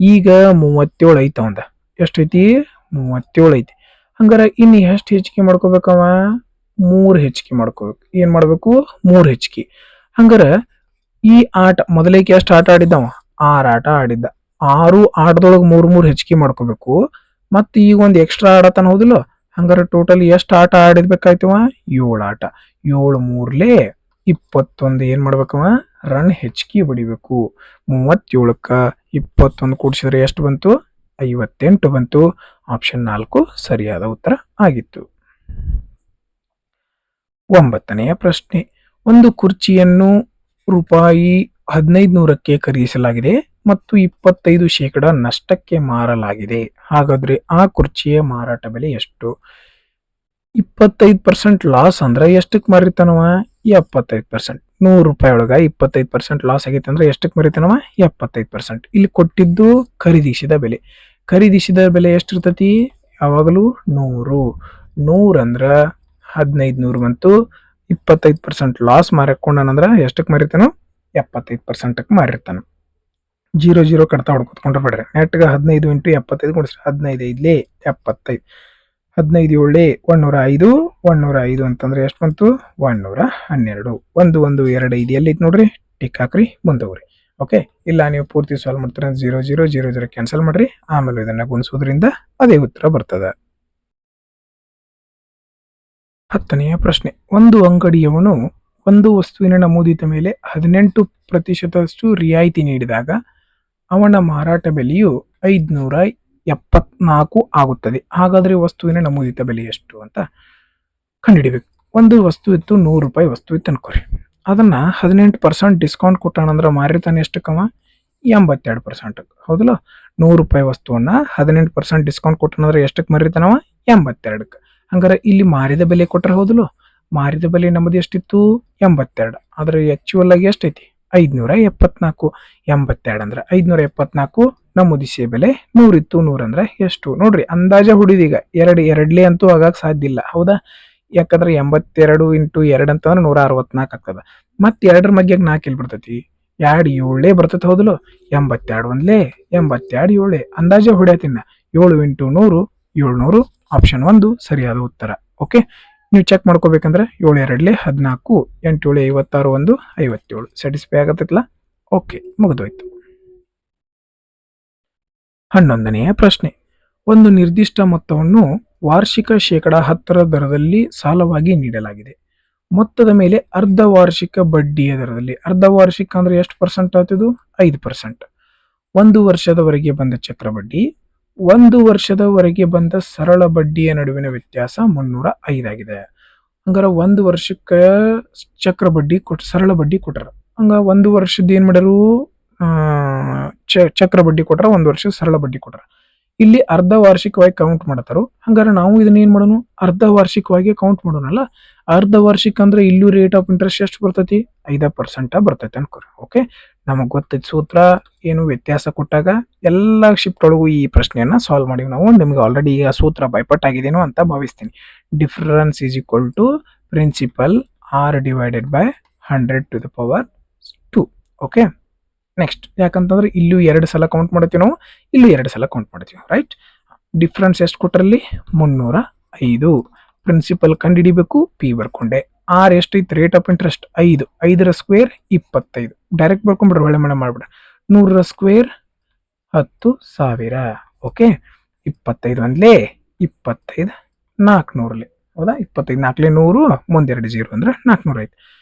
ಈಗ 37 ಐತ, ಅವಂದ ಎಷ್ಟೈತಿ, 37 ಐತಿ. ಹಂಗಾರ ಇನ್ನು ಎಷ್ಟು ಹೆಚ್ಚಿಗೆ ಮಾಡ್ಕೋಬೇಕವ, 3 ಹೆಚ್ಚಿಗೆ ಮಾಡ್ಕೋಬೇಕು. ಏನ್ ಮಾಡ್ಬೇಕು, 3 ಹೆಚ್ಚಿಗೆ. ಹಂಗಾರ ಈ ಆಟ ಮೊದಲೇಕೆ ಎಷ್ಟು ಆಟ ಆಡಿದ್ದವ, 6 ಆಟ ಆಡಿದ್ದ. 6 ಆಟದೊಳಗೆ 3 ಹೆಚ್ಚಿಗೆ ಮಾಡ್ಕೋಬೇಕು. ಮತ್ ಈಗ ಒಂದ್ ಎಕ್ಸ್ಟ್ರಾ ಆಡತಾನ ಹೌದಿಲ್ಲ. ಹಂಗಾರ ಟೋಟಲ್ ಎಷ್ಟು ಆಟ ಆಡಿದ್ಬೇಕಾಯ್ತವ, 7 ಆಟ. 7 3ಲೆ 21 ಏನ್ ಮಾಡ್ಬೇಕವ, ರನ್ ಹೆಚ್ಚಿಗೆ ಬಡಿಬೇಕು. 37ಕ್ಕ 21 ಕೂಡಿಸಿದ್ರೆ ಎಷ್ಟು ಬಂತು, 58 ಬಂತು. ಆಪ್ಷನ್ 4 ಸರಿಯಾದ ಉತ್ತರ ಆಗಿತ್ತು. 9ನೆಯ ಪ್ರಶ್ನೆ, ಒಂದು ಕುರ್ಚಿಯನ್ನು ರೂಪಾಯಿ 1500ಕ್ಕೆ ಖರೀದಿಸಲಾಗಿದೆ ಮತ್ತು 25% ನಷ್ಟಕ್ಕೆ ಮಾರಲಾಗಿದೆ. ಹಾಗಾದ್ರೆ ಆ ಕುರ್ಚಿಯ ಮಾರಾಟ ಬೆಲೆ ಎಷ್ಟು. 25% ಲಾಸ್ ಅಂದ್ರೆ ಎಷ್ಟಕ್ಕೆ ಮಾರಿತಾನವ, 75%. 100 ರೂಪಾಯಿ ಒಳಗ 25% ಲಾಸ್ ಆಗೈತೆ ಅಂದ್ರೆ ಎಷ್ಟಕ್ಕೆ ಮಾರಿತಾನವ, 75%. ಇಲ್ಲಿ ಕೊಟ್ಟಿದ್ದು ಖರೀದಿಸಿದ ಬೆಲೆ. ಖರೀದಿಸಿದ ಬೆಲೆ ಎಷ್ಟಿರ್ತತಿ, ಯಾವಾಗಲೂ 100. 100 ಅಂದ್ರ 1500 ಬಂತು. 25% ಲಾಸ್ ಮಾರಕೊಂಡನಂದ್ರ ಎಷ್ಟಕ್ಕೆ ಮಾರಿತಾನ, 75%ಕ್ಕೆ ಮಾರಿರ್ತಾನ. 0 0 ಕಡ್ತಾ ಹೊಡ್ಕೊತ್ಕೊಂಡ್ರೆ ಬಿಡ್ರಿ. ನೆಟ್ಗೆ 15 ಇಂಟು 75 ಗುಣಿಸ್ರಿ. 15 ಐದ್ಲೆ 75, 15 7ಲೆ 105, 105 ಅಂತಂದ್ರೆ ಎಷ್ಟು ಬಂತು, 112. 1 1 2 5 ಎಲ್ಲಿ ನೋಡ್ರಿ, ಟಿಕ್ ಹಾಕ್ರಿ, ಮುಂದೋಗ್ರಿ. ಓಕೆ, ಇಲ್ಲ ನೀವು ಪೂರ್ತಿ ಸಾಲ್ವ್ ಮಾಡ್ತೀರ 0 0 0 0 ಕ್ಯಾನ್ಸಲ್ ಮಾಡ್ರಿ. ಆಮೇಲೆ ಇದನ್ನ ಗುಣಿಸೋದ್ರಿಂದ ಅದೇ ಉತ್ತರ ಬರ್ತದ. 10ನೆಯ ಪ್ರಶ್ನೆ, ಒಂದು ಅಂಗಡಿಯವನು ಒಂದು ವಸ್ತುವಿನ ನಮೂದಿತ ಮೇಲೆ 18% ರಿಯಾಯಿತಿ ನೀಡಿದಾಗ ಅವನ ಮಾರಾಟ ಬೆಲೆಯು 574 ಆಗುತ್ತದೆ. ಹಾಗಾದ್ರೆ ವಸ್ತುವಿನ ನಮೂದಿತ ಬೆಲೆ ಎಷ್ಟು ಅಂತ ಕಂಡುಹಿಡಿಬೇಕು. ಒಂದು ವಸ್ತು ಇತ್ತು, 100 ರೂಪಾಯಿ ವಸ್ತು ಇತ್ತು ಅನ್ಕೋರಿ. ಅದನ್ನ 18% ಡಿಸ್ಕೌಂಟ್ ಕೊಟ್ಟಾನಂದ್ರ ಮಾರಿತಾನೆ ಎಷ್ಟಕ್ಕವ, 82%. ಹೌದಲ್ಲ. 100 ರೂಪಾಯಿ ವಸ್ತುವನ್ನ 18% ಡಿಸ್ಕೌಂಟ್ ಕೊಟ್ಟಾನಂದ್ರೆ ಎಷ್ಟಕ್ಕೆ ಮಾರಿತಾನವ, 82ಕ್ಕೆ. ಹಂಗಾರೆ ಇಲ್ಲಿ ಮಾರಿದ ಬೆಲೆ ಕೊಟ್ರ ಹೌದಲ್ಲ, ಮಾರಿದ ಬೆಲೆ ನಮ್ಮದು ಎಷ್ಟಿತ್ತು, 82. ಆದ್ರೆ ಆಕ್ಚುಯಲ್ ಆಗಿ ಎಷ್ಟೈತಿ, 574. 82 ಅಂದ್ರೆ 574, ನಮೂದಿಸಿದ ಬೆಲೆ 100 ಇತ್ತು. 100 ಅಂದ್ರೆ ಎಷ್ಟು ನೋಡ್ರಿ, ಅಂದಾಜ ಹುಡಿದೀಗ. ಎರಡ್ಲೆ ಅಂತೂ ಆಗಾಕ ಸಾಧ್ಯ ಇಲ್ಲ ಹೌದಾ. ಯಾಕಂದ್ರೆ 82 ಇಂಟು 2 ಅಂತಂದ್ರೆ 164 ಆಗ್ತದ. ಮತ್ 2ರ ಮಗ್ಯಾಗ 4 ಎಲ್ಲಿ ಬರ್ತೈತಿ, 2 7 ಬರ್ತೈತಿ ಹೌದಲ್ಲ. 82 ಒಂದ್ಲೆ 82 7 ಅಂದಾಜ ಹೊಡ್ಯಾತಿನ. 7 ಇಂಟು 100 700. ಆಪ್ಷನ್ 1 ಸರಿಯಾದ ಉತ್ತರ. ಓಕೆ, ನೀವು ಚೆಕ್ ಮಾಡ್ಕೋಬೇಕಂದ್ರೆ 7 2ಲೆ 14, 8 7 56, 1 57. ಸ್ಯಾಟಿಸ್ಫೈ ಆಗತ್ತಲ್ಲ. ಓಕೆ, ಮುಗಿದೋಯ್ತು. 11ನೆಯ ಪ್ರಶ್ನೆ, ಒಂದು ನಿರ್ದಿಷ್ಟ ಮೊತ್ತವನ್ನು ವಾರ್ಷಿಕ 10% ದರದಲ್ಲಿ ಸಾಲವಾಗಿ ನೀಡಲಾಗಿದೆ. ಮೊತ್ತದ ಮೇಲೆ ಅರ್ಧ ವಾರ್ಷಿಕ ಬಡ್ಡಿಯ ದರದಲ್ಲಿ, ಅರ್ಧ ವಾರ್ಷಿಕ ಅಂದ್ರೆ ಎಷ್ಟು ಪರ್ಸೆಂಟ್ ಆಗ್ತದು, 5%. 1 ವರ್ಷದವರೆಗೆ ಬಂದ ಚಕ್ರ ಬಡ್ಡಿ, 1 ವರ್ಷದವರೆಗೆ ಬಂದ ಸರಳ ಬಡ್ಡಿಯ ನಡುವಿನ ವ್ಯತ್ಯಾಸ 305 ಆಗಿದೆ. ಹಂಗಾರ 1 ವರ್ಷಕ್ಕೆ ಚಕ್ರ ಬಡ್ಡಿ ಕೊಟ್ಟು ಸರಳ ಬಡ್ಡಿ ಕೊಟ್ಟರ, ಹಂಗ ಒಂದು ವರ್ಷದ ಏನ್ ಮಾಡ್ಯಾರು, ಆ, ಚಕ್ರ ಬಡ್ಡಿ ಕೊಟ್ರ, ಒಂದು ವರ್ಷ ಸರಳ ಬಡ್ಡಿ ಕೊಟ್ರ. ಇಲ್ಲಿ ಅರ್ಧ ವಾರ್ಷಿಕವಾಗಿ ಕೌಂಟ್ ಮಾಡ್ತಾರೋ. ಹಂಗಾರೆ ನಾವು ಇದನ್ನ ಏನ್ ಮಾಡೋಣ, ಅರ್ಧ ವಾರ್ಷಿಕವಾಗಿ ಕೌಂಟ್ ಮಾಡೋಣಲ್ಲ. ಅರ್ಧ ವಾರ್ಷಿಕ ಅಂದ್ರೆ ಇಲ್ಲೂ ರೇಟ್ ಆಫ್ ಇಂಟ್ರೆಸ್ಟ್ ಎಷ್ಟು ಬರ್ತೈತಿ, 5% ಬರ್ತೈತಿ ಅನ್ಕೋರಿ. ಓಕೆ, ನಮಗ್ ಗೊತ್ತೈತಿ ಸೂತ್ರ ಏನು, ವ್ಯತ್ಯಾಸ ಕೊಟ್ಟಾಗ ಎಲ್ಲಾ ಶಿಫ್ಟ್ ಒಳಗೂ ಈ ಪ್ರಶ್ನೆಯನ್ನ ಸಾಲ್ವ್ ಮಾಡಿವಿ ನಾವು. ನಿಮ್ಗೆ ಆಲ್ರೆಡಿ ಈಗ ಸೂತ್ರ ಬೈಪಟ್ ಆಗಿದೇನೋ ಅಂತ ಭಾವಿಸ್ತೀನಿ. Difference is equal to principal R divided by 100⁻². Okay, next ಯಾಕಂತಂದ್ರೆ ಇಲ್ಲೂ 2 ಸಲ ಕೌಂಟ್ ಮಾಡ್ತೀವಿ ನಾವು, ಇಲ್ಲೂ 2 ಸಲ ಕೌಂಟ್ ಮಾಡ್ತೀವಿ. ರೈಟ್, ಡಿಫ್ರೆನ್ಸ್ ಎಷ್ಟು ಕೊಟ್ಟರಲ್ಲಿ 305. ಪ್ರಿನ್ಸಿಪಲ್ ಕಂಡುಹಿಡಿಬೇಕು, ಪಿ ಬರ್ಕೊಂಡೆ. ಆರ್ ಎಷ್ಟೈತಿ, ರೇಟ್ ಆಫ್ ಇಂಟ್ರೆಸ್ಟ್ 5, 5ರ ಸ್ಕ್ವೇರ್ 25. ಡೈರೆಕ್ಟ್ ಬರ್ಕೊಂಡ್ಬಿಡ್ರಿ, ಒಳ್ಳೆ ಮಳೆ ಮಾಡ್ಬಿಡ್ರಿ. 100ರ ಸ್ಕ್ವೇರ್ 10,000. ಓಕೆ, 25 ಒಂದ್ಲೇ 25 400. ಹೌದಾ, 25 4 100, ಮುಂದೆ 2 0 ಅಂದ್ರೆ 400 ಆಯ್ತು.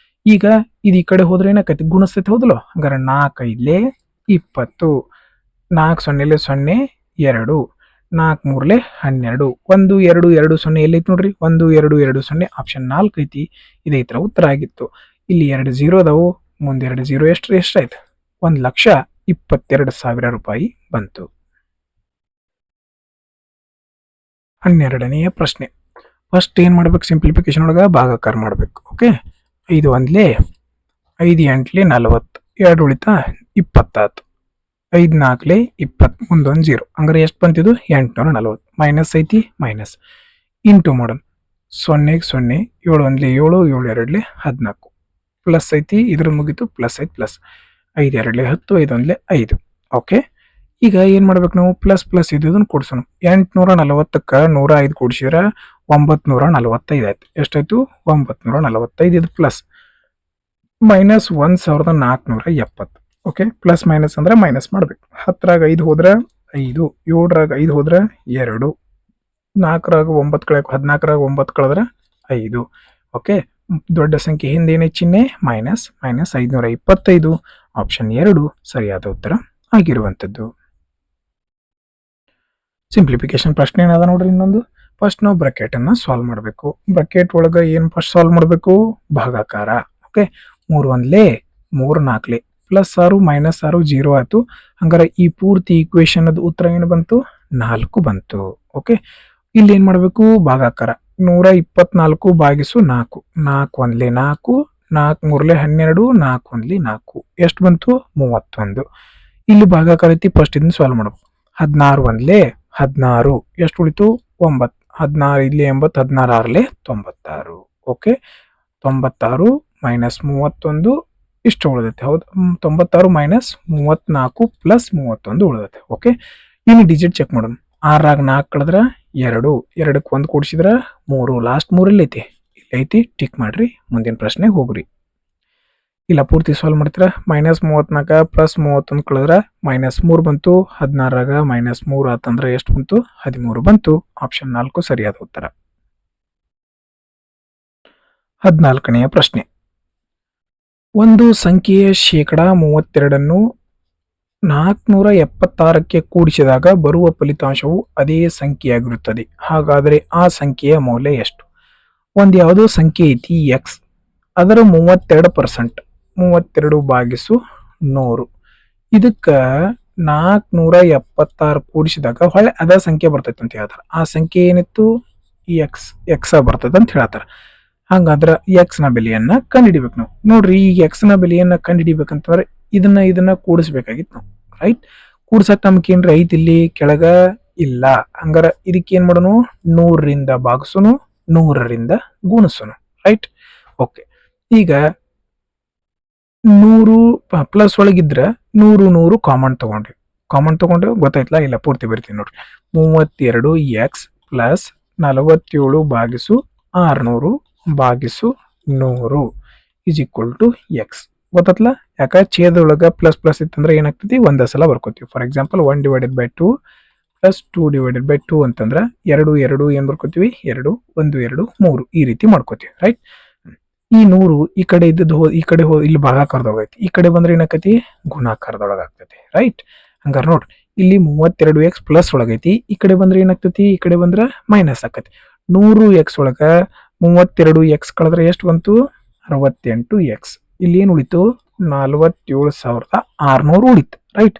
ಈಗ ಇದು ಈ ಕಡೆ ಹೋದ್ರೆ ಏನಾಕೈತಿ, ಗುಣಿಸ್ತೈತಿ. ಹೌದಲ್ಲ, ಹಂಗಾರೆ 4 5 20, 4 0 0 2, 4 3 12, 1 2 2 0 ಎಲ್ಲೈತಿ ನೋಡ್ರಿ, 1 2 2 0 ಆಪ್ಷನ್ 4 ಐತಿ. ಇದೈತ್ರ ಉತ್ತರ ಆಗಿತ್ತು. ಇಲ್ಲಿ 2 0 ಅದಾವು, ಮುಂದೆ 2 0 ಎಷ್ಟಾಯ್ತು, 1,22,000 ರೂಪಾಯಿ ಬಂತು. 12ನೆಯ ಪ್ರಶ್ನೆ. ಫಸ್ಟ್ ಏನ್ ಮಾಡ್ಬೇಕು, ಸಿಂಪ್ಲಿಫಿಕೇಶನ್ ಒಳಗ ಭಾಗಾಕಾರ ಮಾಡ್ಬೇಕು. ಓಕೆ, 5 1 5 8 40, 2 ಉಳಿತಾ 20, 5 4 20, ಮುಂದೊಂದು 0. ಹಂಗಾರೆ ಎಷ್ಟು ಬಂತಿದ್ದು, 840. ಮೈನಸ್ ಐತಿ, ಮೈನಸ್ ಇಂಟು ಮಾಡೋಣ. 0 0, 7 1 7, 7 2 14, ಪ್ಲಸ್ ಐತಿ, ಇದ್ರ ಮುಗಿತು, ಪ್ಲಸ್ ಐತಿ, ಪ್ಲಸ್ 5 2 10, 5 1 5. ಓಕೆ, ಈಗ ಏನ್ ಮಾಡ್ಬೇಕು ನಾವು, ಪ್ಲಸ್ ಪ್ಲಸ್ ಇದನ್ನ ಕೂಡ್ಸೋಣ. 840ಕ್ಕ 105 ಕೂಡಿಸಿದ್ರೆ 945 ಆಯ್ತು. ಎಷ್ಟಾಯ್ತು, 945. ಇದು plus, minus 1470. Okay, plus minus ಅಂದ್ರೆ ಮೈನಸ್ ಮಾಡ್ಬೇಕು. 10ರಾಗ 5 ಹೋದ್ರೆ 5, 7ರಾಗ 5 ಹೋದ್ರೆ 2, 4ರಾಗ 9 ಕಳೆಯಕ್ಕೆ 14ರಾಗ 9 ಕಳೆದ್ರೆ 5. ಓಕೆ, ದೊಡ್ಡ ಸಂಖ್ಯೆ ಹಿಂದೆ ಏನೇ ಚಿಹ್ನೆ, ಮೈನಸ್, ಮೈನಸ್ 525. ಆಪ್ಷನ್ 2 ಸರಿಯಾದ ಉತ್ತರ ಆಗಿರುವಂತದ್ದು. ಸಿಂಪ್ಲಿಫಿಕೇಶನ್ ಪ್ರಶ್ನೆ ಏನದ ನೋಡ್ರಿ. ಇನ್ನೊಂದು, ಫಸ್ಟ್ ನಾವು ಬ್ರಾಕೆಟ್ ಅನ್ನ ಸಾಲ್ವ್ ಮಾಡಬೇಕು. ಬ್ರಾಕೆಟ್ ಒಳಗ ಏನ್ ಫಸ್ಟ್ ಸಾಲ್ವ್ ಮಾಡಬೇಕು, ಭಾಗಾಕಾರ. ಓಕೆ, 3 1 3 4, ಪ್ಲಸ್ 6 ಮೈನಸ್ 6 0 ಆಯ್ತು. ಹಂಗಾರೆ ಈ ಪೂರ್ತಿ ಈಕ್ವೇಶನ್ ಅದ ಉತ್ತರ ಏನು ಬಂತು, 4 ಬಂತು. ಓಕೆ, ಇಲ್ಲಿ ಏನ್ ಮಾಡ್ಬೇಕು, ಭಾಗಾಕಾರ. 124 ಭಾಗಿಸು 4, 4 1 4, 4 3 12, 4 1 4, ಎಷ್ಟು ಬಂತು, 31. ಇಲ್ಲಿ ಭಾಗಾಕಾರ ಐತಿ, ಫಸ್ಟ್ ಇದನ್ನ ಸಾಲ್ವ್ ಮಾಡ್ಬೇಕು. 16 1 16, ಎಷ್ಟು ಉಳಿತು, 9, 16 ಇಲ್ಲಿ 80, 16 6 96. ಓಕೆ, 96 ಮೈನಸ್ 31 ಇಷ್ಟು ಉಳಿದೈತೆ. ಹೌದು, 96 ಮೈನಸ್ 34 ಪ್ಲಸ್ 31 ಉಳಿದೈತೆ. ಓಕೆ, ಇನ್ನು ಡಿಜಿಟ್ ಚೆಕ್ ಮಾಡೋಣ. 6ರಾಗ 4 ಕಳೆದ್ರೆ 2, 2ಕ್ಕೆ 1 ಕೂಡಿಸಿದ್ರೆ 3, ಲಾಸ್ಟ್ 3 ಐತಿ, ಇಲ್ಲಿ ಐತಿ, ಟಿಕ್ ಮಾಡ್ರಿ, ಮುಂದಿನ ಪ್ರಶ್ನೆಗೆ ಹೋಗ್ರಿ. ಇಲ್ಲ ಪೂರ್ತಿ ಸಾಲ್ವ್ ಮಾಡ್ತೀರಾ. ಮೈನಸ್ 34 ಪ್ಲಸ್ 31 ಕಳೆದ್ರೆ ಮೈನಸ್ 3 ಬಂತು. 16ರಾಗ ಮೈನಸ್ 3 ಆತಂದ್ರೆ ಎಷ್ಟು ಬಂತು, 13 ಬಂತು. ಆಪ್ಷನ್ 4 ಸರಿಯಾದ ಉತ್ತರ. 14ನೆಯ ಪ್ರಶ್ನೆ. ಒಂದು ಸಂಖ್ಯೆಯ ಶೇಕಡ 32 476ಕ್ಕೆ ಕೂಡಿಸಿದಾಗ ಬರುವ ಫಲಿತಾಂಶವು ಅದೇ ಸಂಖ್ಯೆಯಾಗಿರುತ್ತದೆ. ಹಾಗಾದರೆ ಆ ಸಂಖ್ಯೆಯ ಮೌಲ್ಯ ಎಷ್ಟು? ಒಂದು ಯಾವುದೋ ಸಂಖ್ಯೆ ಐತಿ ಎಕ್ಸ್, ಅದರ 32%, 32 ಭಾಗಿಸು 100. ಇದಕ್ಕ 476 ಕೂಡಿಸಿದಾಗ ಹೊಳೆ ಅದೇ ಸಂಖ್ಯೆ ಬರ್ತೈತೆ ಅಂತ ಹೇಳ್ತಾರೆ. ಆ ಸಂಖ್ಯೆ ಏನಿತ್ತು, ಎಕ್ಸ್, ಎಕ್ಸ್ ಬರ್ತೈತೆ ಅಂತ ಹೇಳ್ತಾರೆ. ಹಂಗಾದ್ರೆ ಎಕ್ಸ್ ನ ಬೆಲೆಯನ್ನ ಕಂಡುಹಿಡಿಬೇಕು ನಾವು. ನೋಡ್ರಿ, ಈಗ ಎಕ್ಸ್ ನ ಬೆಲೆಯನ್ನ ಕಂಡುಹಿಡಿಬೇಕಂತಂದ್ರೆ ಇದನ್ನ ಕೂಡಿಸ್ಬೇಕಾಗಿತ್ತು ನಾವು. ರೈಟ್, ಕೂಡ್ಸಕ್ ನಮ್ಗೆ ಏನ್ರಿ ಐತಿ ಇಲ್ಲಿ ಕೆಳಗ, ಇಲ್ಲ. ಹಂಗಾರ ಇದಕ್ಕೆ ಏನ್ ಮಾಡೋನು, 100ರಿಂದ ಭಾಗಿಸೋನು, 100ರಿಂದ ಗುಣಿಸೋನು. Right, okay. ಈಗ 100 ಪ್ಲಸ್ ಒಳಗಿದ್ರೆ 100 100 ಕಾಮನ್ ತಗೊಂಡ್ರಿ ಗೊತ್ತಾಯ್ತಲ್ಲ. ಇಲ್ಲ ಪೂರ್ತಿ ಬರ್ತೀನಿ ನೋಡ್ರಿ. 32 ಎಕ್ಸ್ ಪ್ಲಸ್ 47 ಭಾಗಿಸು 600 ಭಾಗಿಸು 100 ಇಸ್ ಈಕ್ವಲ್ ಟು ಎಕ್ಸ್. ಗೊತ್ತಲ್ಲ, ಯಾಕ ಛೇದೊಳಗ ಪ್ಲಸ್ ಪ್ಲಸ್ ಇತ್ತಂದ್ರೆ ಏನಾಗ್ತೈತಿ, ಒಂದೇ ಸಲ ಬರ್ಕೋತೀವಿ. ಫಾರ್ ಎಕ್ಸಾಂಪಲ್ 1/2 ಪ್ಲಸ್ 2/2 ಅಂತಂದ್ರೆ 2 2 ಏನ್ ಬರ್ಕೋತೀವಿ, 2 1 2 3 ಈ ರೀತಿ ಮಾಡ್ಕೋತೀವಿ. ರೈಟ್, ಈ 100 ಈ ಕಡೆ ಇದ್ದದ್ದು ಈ ಕಡೆ ಇಲ್ಲಿ ಭಾಗಾಕಾರದೊಳಗೈತಿ, ಈ ಕಡೆ ಬಂದ್ರೆ ಏನಾಕತಿ, ಗುಣಾಕಾರದೊಳಗ ಆಗ್ತೈತಿ. ರೈಟ್, ಹಂಗಾರ ನೋಡ್ರಿ, ಇಲ್ಲಿ 32x ಪ್ಲಸ್ ಒಳಗೈತಿ, ಈ ಕಡೆ ಬಂದ್ರೆ ಏನಾಗ್ತೈತಿ, ಈ ಕಡೆ ಬಂದ್ರೆ ಮೈನಸ್ ಆಕತಿ. 100x ಒಳಗ 32x ಕಳೆದ್ರೆ ಎಷ್ಟು ಬಂತು, 68x. ಇಲ್ಲಿ ಏನ್ ಉಳಿತು, 47,600 ಉಳಿತು. ರೈಟ್,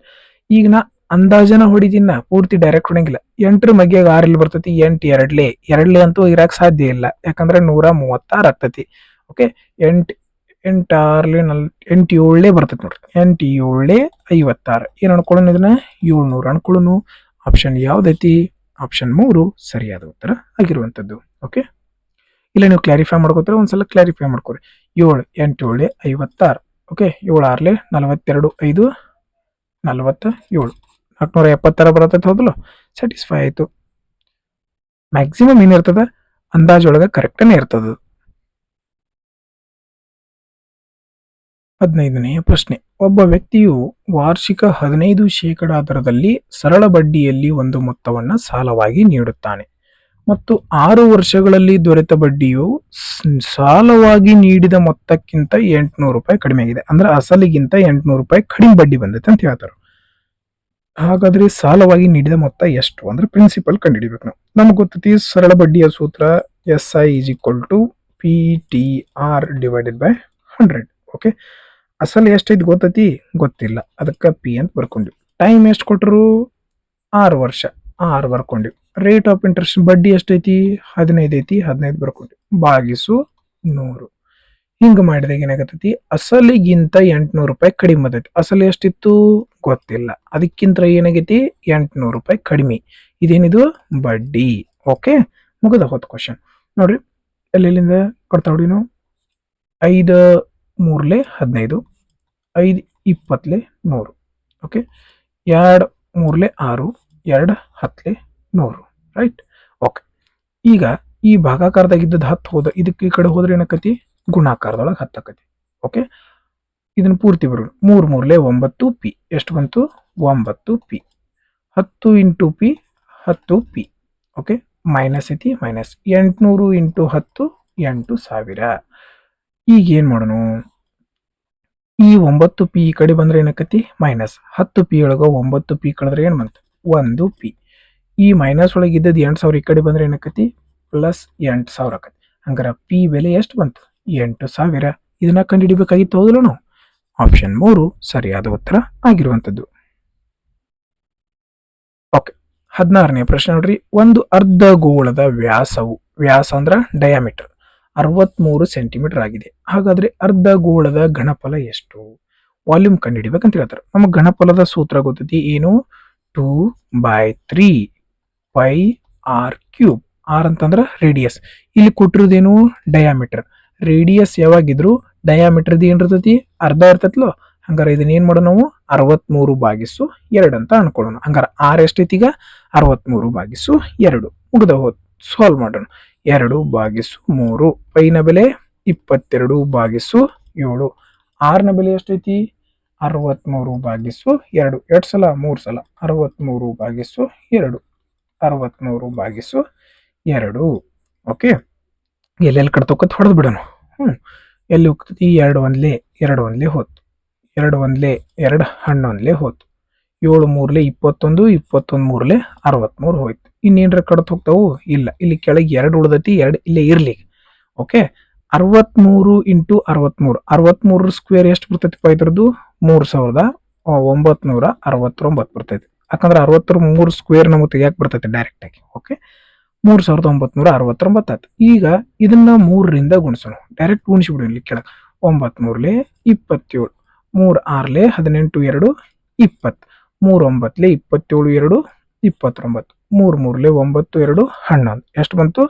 ಈಗ ನಾ ಅಂದಾಜನ ಹೊಡಿದಿನ, ಪೂರ್ತಿ ಡೈರೆಕ್ಟ್ ಹೊಡಂಗಿಲ್ಲ. 8ರ ಮಗ್ಯಾಗ 6 ಇಲ್ಲಿ ಬರ್ತೈತಿ, 8 ಎರಡ್ಲೆ ಅಂತೂ ಇರಾಕ್ ಸಾಧ್ಯ ಇಲ್ಲ, ಯಾಕಂದ್ರೆ 136 ಆಗ್ತೈತಿ. ಓಕೆ, 8 8 ಏಳೇ ಬರ್ತೈತಿ ನೋಡ್ರಿ. 8 ಏಳೇ 56. ಏನ್ ಅನ್ಕೊಳ್ಳೋಣ ಇದನ್ನ? 700 ಅನ್ಕೊಳ್ಳೋನು. ಆಪ್ಷನ್ ಯಾವ್ದೈತಿ? ಆಪ್ಷನ್ 3 ಸರಿಯಾದ ಉತ್ತರ ಆಗಿರುವಂತದ್ದು. ಓಕೆ, ಇಲ್ಲ ನೀವು ಕ್ಲಾರಿಫೈ ಮಾಡ್ಕೋತಾರೆ, ಒಂದ್ಸಲ ಕ್ಲಾರಿಫೈ ಮಾಡ್ಕೋರಿ. 7 8 ಏಳೇ 56. ಓಕೆ, 7 6 42 5 47, 476 ಬರತೈತಿ. ಹೌದಲ್ಲ, ಸ್ಯಾಟಿಸ್ಫೈ ಆಯ್ತು. ಮ್ಯಾಕ್ಸಿಮಮ್ ಏನಿರ್ತದ ಅಂದಾಜೊಳಗ ಕರೆಕ್ಟನೇ ಇರ್ತದ. 15ನೇ ಪ್ರಶ್ನೆ. ಒಬ್ಬ ವ್ಯಕ್ತಿಯು ವಾರ್ಷಿಕ 15% ದರದಲ್ಲಿ ಸರಳ ಬಡ್ಡಿಯಲ್ಲಿ ಒಂದು ಮೊತ್ತವನ್ನು ಸಾಲವಾಗಿ ನೀಡುತ್ತಾನೆ ಮತ್ತು 6 ವರ್ಷಗಳಲ್ಲಿ ದೊರೆತ ಬಡ್ಡಿಯು ಸಾಲವಾಗಿ ನೀಡಿದ ಮೊತ್ತಕ್ಕಿಂತ 800 ರೂಪಾಯಿ ಕಡಿಮೆ ಆಗಿದೆ. ಅಂದ್ರೆ ಅಸಲಿಗಿಂತ 800 ರೂಪಾಯಿ ಕಡಿಮೆ ಬಡ್ಡಿ ಬಂದೈತೆ ಅಂತ ಹೇಳ್ತಾರೆ. ಹಾಗಾದ್ರೆ ಸಾಲವಾಗಿ ನೀಡಿದ ಮೊತ್ತ ಎಷ್ಟು ಅಂದ್ರೆ ಪ್ರಿನ್ಸಿಪಲ್ ಕಂಡುಹಿಡಿಬೇಕು ನಾವು. ನಮ್ಗೆ ಗೊತ್ತೈತಿ ಸರಳ ಬಡ್ಡಿಯ ಸೂತ್ರ SI = PTR / 100. ಓಕೆ, ಅಸಲು ಎಷ್ಟೈತಿ ಗೊತ್ತೈತಿ? ಗೊತ್ತಿಲ್ಲ, ಅದಕ್ಕೆ P ಅಂತ ಬರ್ಕೊಂಡ್ವಿ. ಟೈಮ್ ಎಷ್ಟು ಕೊಟ್ಟರು? 6 ವರ್ಷ, 6 ಬರ್ಕೊಂಡ್ವಿ. ರೇಟ್ ಆಫ್ ಇಂಟ್ರೆಸ್ಟ್ ಬಡ್ಡಿ ಎಷ್ಟೈತಿ? 15 ಐತಿ, 15 ಬರ್ಕೊಂಡ್ವಿ. ಭಾಗಿಸು 100. ಹಿಂಗ ಮಾಡಿದಾಗ ಏನಾಗತೈತಿ? ಅಸಲಿಗಿಂತ 800 ರೂಪಾಯಿ ಕಡಿಮೆ ಬಂದೈತಿ. ಅಸಲು ಎಷ್ಟಿತ್ತು? ಗೊತ್ತಿಲ್ಲ, ಅದಕ್ಕಿಂತ ಏನಾಗೈತಿ? 800 ರೂಪಾಯಿ ಕಡಿಮೆ. ಇದೇನಿದು? ಬಡ್ಡಿ. ಓಕೆ, ಮುಗಿದ ಹೋದ ಕ್ವಶನ್ ನೋಡ್ರಿ. ಎಲ್ಲಿಂದ ಕೊಡ್ತಾ ಹೊಡಿ ನಾವು? 5 3 15, 5 20 100. ಓಕೆ, 2 3 6, 2 10 100. ರೈಟ್. ಓಕೆ, ಈಗ ಈ ಭಾಗಾಕಾರದಾಗಿದ್ದದ್ದು 10 ಹೋದ, ಇದಕ್ಕೆ ಈ ಕಡೆ ಹೋದ್ರೆ ಏನಕ್ಕತಿ? ಗುಣಾಕಾರದೊಳಗೆ 10 ಆಕತಿ. ಓಕೆ, ಇದನ್ನ ಪೂರ್ತಿ ಬರೋಣ. 3 3 9 ಪಿ. ಎಷ್ಟು ಬಂತು? 9 P. 10 into P 10 P. Okay, minus ಐತಿ, ಮೈನಸ್ 800 ಇಂಟು 10 8000. ಈಗ ಏನ್ ಮಾಡೋಣ? ಈ 9 ಪಿ ಈ ಕಡೆ ಬಂದ್ರೆ ಏನಕ್ಕತಿ? ಮೈನಸ್. 10 ಪಿ ಒಳಗ 9 ಪಿ ಕಳೆದ್ರೆ ಏನ್ ಬಂತು? 1 ಪಿ. ಈ ಮೈನಸ್ ಒಳಗೆ ಇದ್ದದ್ದು 8000 ಈ ಕಡೆ ಬಂದ್ರೆ ಏನಕ್ಕತಿ? ಪ್ಲಸ್ 8000 ಆಕತಿ. ಹಂಗಾರ ಪಿ ಬೆಲೆ ಎಷ್ಟು ಬಂತು? 8000. ಇದನ್ನ ಕಂಡು ಹಿಡಿಬೇಕಾಗಿತ್ತು, ಹೌದಲ್ಲ ನಾವು? ಆಪ್ಷನ್ 3 ಸರಿಯಾದ ಉತ್ತರ ಆಗಿರುವಂತದ್ದು. ಓಕೆ, 16ನೇ ಪ್ರಶ್ನೆ ನೋಡ್ರಿ. ಒಂದು ಅರ್ಧಗೋಳದ ವ್ಯಾಸ ಅಂದ್ರ ಡಯಾಮೀಟರ್ 63 ಸೆಂಟಿಮೀಟರ್ ಆಗಿದೆ. ಹಾಗಾದ್ರೆ ಅರ್ಧಗೋಳದ ಘನಫಲ ಎಷ್ಟು? ವಾಲ್ಯೂಮ್ ಕಂಡು ಹಿಡಿಬೇಕಂತ ಹೇಳ್ತಾರೆ. ನಮಗೆ ಘನಫಲದ ಸೂತ್ರ ಗೊತ್ತೈತಿ. ಏನು? 2/3 πr³. ಆರ್ ಅಂತಂದ್ರ ರೇಡಿಯಸ್. ಇಲ್ಲಿ ಕೊಟ್ಟಿರೋದೇನು? ಡಯಾಮೀಟರ್. ರೇಡಿಯಸ್ ಯಾವಾಗಿದ್ರು ಡಯಾಮೀಟರ್ ಏನಿರ್ತೈತಿ? ಅರ್ಧ ಇರ್ತೈತ್ಲೋ. ಹಂಗಾರ ಇದನ್ನ ಏನ್ ಮಾಡೋಣ ನಾವು? 63/2 ಅಂತ ಅನ್ಕೊಳ್ಳೋಣ. ಹಂಗಾರ ಆರ್ ಎಷ್ಟೈತಿ ಈಗ? 63/2. ಮುಗ್ದ ಹೋದ್. ಸಾಲ್ವ್ ಮಾಡೋಣ. 2/3. ಪೈನ ಬೆಲೆ 22/7. ಆರ್ ನ ಬೆಲೆ ಎಷ್ಟೈತಿ? 63/2. 2 ಸಲ 3 ಸಲ 63/2. 63/2. ಓಕೆ, ಎಲ್ಲೆಲ್ಲಿ ಕಟ್ತೋಕತ್ ಹೊಡೆದ್ ಬಿಡೋಣ. ಎಲ್ಲಿ ಹೋಗ್ತತಿ? 2 1 2 ಹೋತು. 2 1 2 11 ಹೋತು. 7 3 21, 21 3 63 ಹೋಯ್ತು. ಇನ್ನೇನ್ರ ಕಡ್ತ ಹೋಗ್ತಾವು? ಇಲ್ಲ. ಇಲ್ಲಿ ಕೆಳಗೆ 2 ಉಳ್ದೈತಿ, 2 ಇಲ್ಲೇ ಇರ್ಲಿ. Okay, 63 into 63. 63 ಸ್ಕ್ವೇರ್ ಎಷ್ಟು ಬರ್ತೈತಿಪ್ಪ ಇದ್ರದ್ದು? 3969 ಬರ್ತೈತಿ. ಯಾಕಂದ್ರೆ 63 ಸ್ಕ್ವೇರ್ ನಮಗೆ ತೆಗಿಯಾಕ ಬರ್ತೈತಿ ಡೈರೆಕ್ಟ್ ಆಗಿ. ಓಕೆ, 3969 ಆಯ್ತು. ಈಗ ಇದನ್ನ 3ರಿಂದ ಗುಣಿಸೋಣ. ಡೈರೆಕ್ಟ್ ಗುಣಿಸ್ಬಿಡು. ಇಲ್ಲಿ ಕೆಳಗೆ 9 3 27, 3 6 18 2 20, 3 9 27 2 29, 3 3 9 2 11. ಎಷ್ಟು ಬಂತು?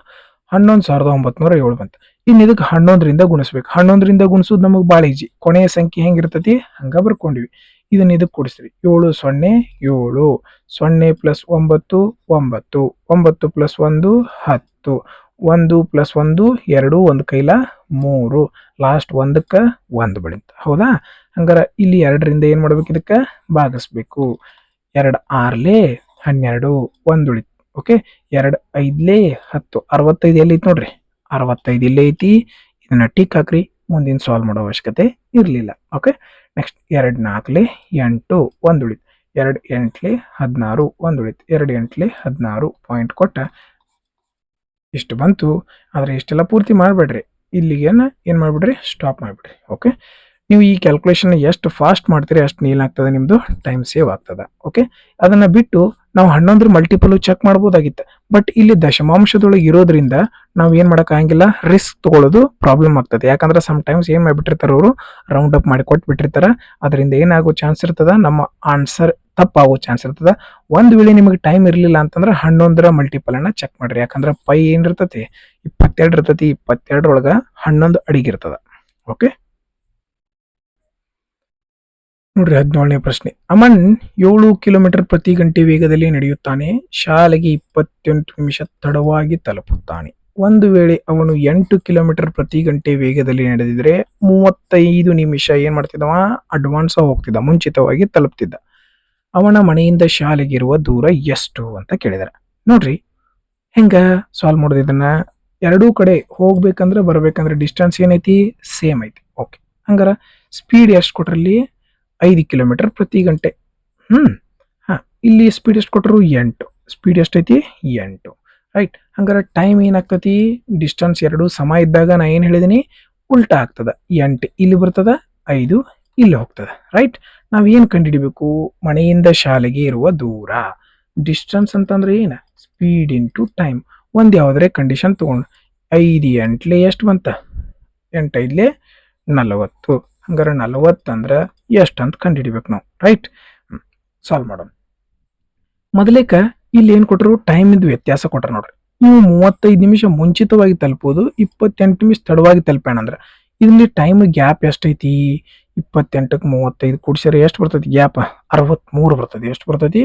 11,907 ಬಂತು. ಇನ್ನು ಇದಕ್ಕೆ 11ರಿಂದ ಗುಣಿಸ್ಬೇಕು. 11ರಿಂದ ಗುಣಿಸೋದು ನಮಗೆ ಭಾಳ ಈಜಿ. ಕೊನೆಯ ಸಂಖ್ಯೆ ಹೆಂಗಿರ್ತತಿ ಹಂಗ ಬರ್ಕೊಂಡಿವಿ. ಇದನ್ನ ಇದಕ್ಕೆ ಕೊಡಿಸ್ರಿ. 7 0 7, 0 ಪ್ಲಸ್ 9 9, 9 ಪ್ಲಸ್ 1 10, 1 ಪ್ಲಸ್ 1 2, 1 ಕೈಲ 3, ಲಾಸ್ಟ್ 1ಕ್ಕೆ 1 ಬೆಳಿತ. ಹೌದಾ? ಹಂಗಾರ ಇಲ್ಲಿ 2ರಿಂದ ಏನ್ ಮಾಡ್ಬೇಕು? ಇದಕ್ಕೆ ಭಾಗಿಸ್ಬೇಕು. 2 6 12, 1 ಉಳಿತು. ಓಕೆ, 2 5 10. 65 ಎಲ್ಲಿ ಐತಿ ನೋಡ್ರಿ? 65 ಇಲ್ಲೇ ಐತಿ. ಇದನ್ನ ಟಿಕ್ ಹಾಕ್ರಿ. ಮುಂದಿನ ಸಾಲ್ವ್ ಮಾಡೋ ಅವಶ್ಯಕತೆ ಇರಲಿಲ್ಲ. ಓಕೆ, ನೆಕ್ಸ್ಟ್ 2 4 8, 1 ಉಳಿತು. 2 8 16, 1 ಉಳಿತು. 2 8 16 ಪಾಯಿಂಟ್ ಕೊಟ್ಟ ಇಷ್ಟು ಬಂತು. ಆದ್ರೆ ಇಷ್ಟೆಲ್ಲ ಪೂರ್ತಿ ಮಾಡ್ಬೇಡ್ರಿ. ಇಲ್ಲಿಗೇನ ಏನ್ ಮಾಡ್ಬಿಡ್ರಿ? ಸ್ಟಾಪ್ ಮಾಡ್ಬಿಡ್ರಿ. ಓಕೆ, ನೀವು ಈ ಕ್ಯಾಲ್ಕುಲೇಷನ್ ಎಷ್ಟು ಫಾಸ್ಟ್ ಮಾಡ್ತೀರಿ ಅಷ್ಟು ಏನಾಗ್ತದೆ ನಿಮ್ಮದು ಟೈಮ್ ಸೇವ್ ಆಗ್ತದೆ. ಓಕೆ, ಅದನ್ನು ಬಿಟ್ಟು ನಾವು 11 ಮಲ್ಟಿಪಲ್ ಚೆಕ್ ಮಾಡ್ಬೋದಾಗಿತ್ತು. ಬಟ್ ಇಲ್ಲಿ ದಶಮಾಂಶದೊಳಗೆ ಇರೋದ್ರಿಂದ ನಾವು ಏನು ಮಾಡೋಕ್ಕಾಗಿಲ್ಲ, ರಿಸ್ಕ್ ತಗೊಳ್ಳೋದು ಪ್ರಾಬ್ಲಮ್ ಆಗ್ತದೆ. ಯಾಕಂದ್ರೆ ಸಮ್ ಟೈಮ್ಸ್ ಏನು ಮಾಡಿಬಿಟ್ಟಿರ್ತಾರೆ ಅವರು, ರೌಂಡ್ ಅಪ್ ಮಾಡಿ ಕೊಟ್ಬಿಟ್ಟಿರ್ತಾರೆ. ಅದರಿಂದ ಏನಾಗೋ ಚಾನ್ಸ್ ಇರ್ತದೆ, ನಮ್ಮ ಆನ್ಸರ್ ತಪ್ಪಾಗೋ ಚಾನ್ಸ್ ಇರ್ತದೆ. ಒಂದು ವೇಳೆ ನಿಮಗೆ ಟೈಮ್ ಇರಲಿಲ್ಲ ಅಂತಂದ್ರೆ 11ರ ಮಲ್ಟಿಪಲ್ ಅನ್ನ ಚೆಕ್ ಮಾಡ್ರಿ. ಯಾಕಂದ್ರೆ ಪೈ ಏನಿರ್ತತಿ 22 ಇರ್ತತಿ, 22ರೊಳಗೆ 11 ಅಡಿಗಿರ್ತದ. ಓಕೆ ನೋಡ್ರಿ 17ನೇ ಪ್ರಶ್ನೆ. ಅಮನ್ 7 ಕಿಲೋಮೀಟರ್ ಪ್ರತಿ ಗಂಟೆ ವೇಗದಲ್ಲಿ ನಡೆಯುತ್ತಾನೆ. ಶಾಲೆಗೆ 28 ನಿಮಿಷ ತಡವಾಗಿ ತಲುಪುತ್ತಾನೆ. ಒಂದು ವೇಳೆ ಅವನು 8 ಕಿಲೋಮೀಟರ್ ಪ್ರತಿ ಗಂಟೆ ವೇಗದಲ್ಲಿ ನಡೆದಿದ್ರೆ 35 ನಿಮಿಷ ಏನ್ ಮಾಡ್ತಿದ್ದವ, ಅಡ್ವಾನ್ಸ್ ಹೋಗ್ತಿದ್ದ, ಮುಂಚಿತವಾಗಿ ತಲುಪ್ತಿದ್ದ. ಅವನ ಮನೆಯಿಂದ ಶಾಲೆಗೆ ಇರುವ ದೂರ ಎಷ್ಟು ಅಂತ ಕೇಳಿದಾರೆ. ನೋಡ್ರಿ ಹೆಂಗ ಸಾಲ್ವ್ ಮಾಡೋದು ಇದನ್ನ. ಎರಡೂ ಕಡೆ ಹೋಗ್ಬೇಕಂದ್ರೆ ಬರ್ಬೇಕಂದ್ರೆ ಡಿಸ್ಟೆನ್ಸ್ ಏನೈತಿ, ಸೇಮ್ ಐತಿ. ಓಕೆ, ಹಂಗಾರ ಸ್ಪೀಡ್ ಎಷ್ಟು ಕೊಟ್ರಲ್ಲಿ, 5 ಕಿಲೋಮೀಟರ್ ಪ್ರತಿ ಗಂಟೆ. ಹಾ, ಇಲ್ಲಿ ಸ್ಪೀಡ್ ಎಷ್ಟು ಕೊಟ್ಟರು, 8. ಸ್ಪೀಡ್ ಎಷ್ಟೈತಿ, 8. ರೈಟ್. ಹಂಗಾರೆ ಟೈಮ್ ಏನಾಗ್ತತಿ, ಡಿಸ್ಟೆನ್ಸ್ ಎರಡು ಸಮ ಇದ್ದಾಗ ನಾ ಏನು ಹೇಳಿದೀನಿ, ಉಲ್ಟಾ ಆಗ್ತದ. 8 ಇಲ್ಲಿ ಬರ್ತದ, 5 ಇಲ್ಲಿ ಹೋಗ್ತದ. ರೈಟ್. ನಾವ್ ಏನ್ ಕಂಡುಹಿಡಿಬೇಕು, ಮನೆಯಿಂದ ಶಾಲೆಗೆ ಇರುವ ದೂರ. ಡಿಸ್ಟೆನ್ಸ್ ಅಂತಂದ್ರೆ ಏನ, ಸ್ಪೀಡ್ ಇಂಟು ಟೈಮ್. ಒಂದ್ ಯಾವ್ದ್ರೆ ಕಂಡೀಷನ್ ತಗೊಂಡು 5 8 ಎಷ್ಟು ಬಂತ, 8 5 40. ಹಂಗಾರೆ 40 ಅಂದ್ರೆ ಎಷ್ಟು ಅಂತ ಕಂಡುಹಿಡಿಬೇಕು ನಾವು. ರೈಟ್. ಸಾಲ್ವ್ ಮಾಡೋಣ. ಮೊದಲೇಕ ಇಲ್ಲಿ ಏನ್ ಕೊಟ್ಟರು, ಟೈಮ್ ಇಂದ ವ್ಯತ್ಯಾಸ ಕೊಟ್ರ ನೋಡ್ರಿ. ನೀವು 35 ನಿಮಿಷ ಮುಂಚಿತವಾಗಿ ತಲುಪೋದು, 28 ನಿಮಿಷ ತಡವಾಗಿ ತಲುಪೋಣ ಅಂದ್ರೆ ಇಲ್ಲಿ ಟೈಮ್ ಗ್ಯಾಪ್ ಎಷ್ಟೈತಿ, 28ಕ್ಕೆ 35 ಕೂಡಿಸಿದ್ರೆ ಎಷ್ಟು ಬರ್ತೈತಿ ಗ್ಯಾಪ್, 63 ಬರ್ತೈತಿ. ಎಷ್ಟು ಬರ್ತೈತಿ,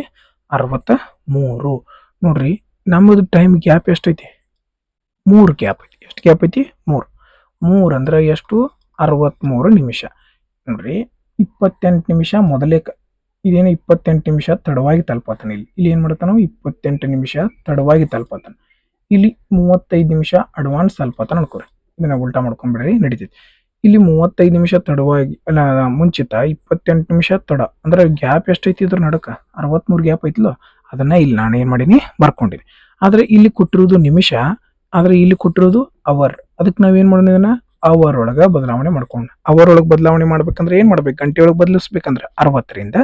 63. ನೋಡ್ರಿ ನಮ್ಮದು ಟೈಮ್ ಗ್ಯಾಪ್ ಎಷ್ಟೈತಿ, 3 ಗ್ಯಾಪ್ ಐತಿ. ಎಷ್ಟು ಗ್ಯಾಪ್ ಐತಿ, 3 ಅಂದ್ರೆ ಎಷ್ಟು, 63 ನಿಮಿಷ. ನೋಡ್ರಿ 28 ನಿಮಿಷ ಮೊದಲೇ ಇದೇನು 28 ನಿಮಿಷ ತಡವಾಗಿ ತಲುಪತಾನೆ. ಇಲ್ಲಿ ಏನ್ ಮಾಡ್ತಾನ, 28 ನಿಮಿಷ ತಡವಾಗಿ ತಲುಪತಾನ. ಇಲ್ಲಿ 35 ನಿಮಿಷ ಅಡ್ವಾನ್ಸ್ ತಲುಪತಾನ ಅನ್ಕೋರಿ. ಇದನ್ನ ಉಲ್ಟಾ ಮಾಡ್ಕೊಂಡ್ಬಿಡ್ರಿ, ನಡೀತೈತಿ. ಇಲ್ಲಿ 35 ನಿಮಿಷ ತಡವಾಗಿ ಅಲ್ಲ, ಮುಂಚಿತ 28 ನಿಮಿಷ ತಡ ಅಂದ್ರೆ ಗ್ಯಾಪ್ ಎಷ್ಟೈತಿ ಇದ್ರ ನಡಕ, 63 ಗ್ಯಾಪ್ ಐತಿಲ್ಲ. ಅದನ್ನ ಇಲ್ಲಿ ನಾನು ಏನ್ ಮಾಡೀನಿ, ಬರ್ಕೊಂಡಿನಿ. ಆದ್ರೆ ಇಲ್ಲಿ ಕೊಟ್ಟಿರೋದು ನಿಮಿಷ, ಆದ್ರೆ ಇಲ್ಲಿ ಕೊಟ್ಟಿರೋದು ಅವರ್. ಅದಕ್ಕೆ ನಾವೇನ್ ಮಾಡೋಣ, ಇದನ್ನ ಅವರ್ ಒಳಗ ಬದಲಾವಣೆ ಮಾಡ್ಕೊಂಡು, ಅವರ್ ಒಳಗೆ ಬದಲಾವಣೆ ಮಾಡ್ಬೇಕಂದ್ರೆ ಏನ್ ಮಾಡ್ಬೇಕು, ಗಂಟೆ ಒಳಗೆ ಬದಲಿಸ್ಬೇಕಂದ್ರೆ 60ರಿಂದ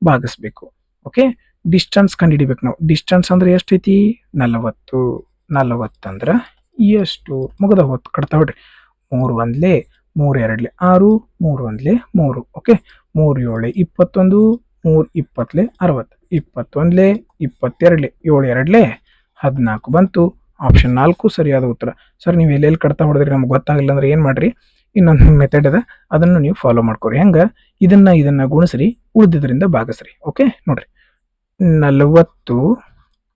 ಭಾಗಿಸ್ಬೇಕು. ಓಕೆ, ಡಿಸ್ಟೆನ್ಸ್ ಕಂಡುಹಿಡಿಬೇಕು ನಾವು. ಡಿಸ್ಟೆನ್ಸ್ ಅಂದ್ರೆ ಎಷ್ಟೈತಿ, 40. 40 ಅಂದ್ರ ಎಷ್ಟು, ಮುಗದ ಹೊತ್ತು ಕಟ್ತಾ ಬಿಡ್ರಿ. 3 1 3 2 6, 3 1 3. ಓಕೆ, 3 7 21, 3 20 60, 21 22, 7 2 14 ಬಂತು. ಆಪ್ಷನ್ 4 ಸರಿಯಾದ ಉತ್ತರ. ಸರ್ ನೀವು ಎಲ್ಲೆಲ್ಲಿ ಕಟ್ತಾ ಹೊಡೆದ್ರಿ ನಮ್ಗೆ ಗೊತ್ತಾಗಲಿಲ್ಲ ಅಂದ್ರೆ ಏನ್ ಮಾಡ್ರಿ, ಇನ್ನೊಂದು ಮೆಥಡ್ ಅದ, ಅದನ್ನು ನೀವು ಫಾಲೋ ಮಾಡ್ಕೊರಿ. ಹೆಂಗ, ಇದನ್ನ ಗುಣಿಸ್ರಿ, ಉಳಿದಿದ್ರಿಂದ ಭಾಗಿಸ್ರಿ. ಓಕೆ ನೋಡ್ರಿ, 40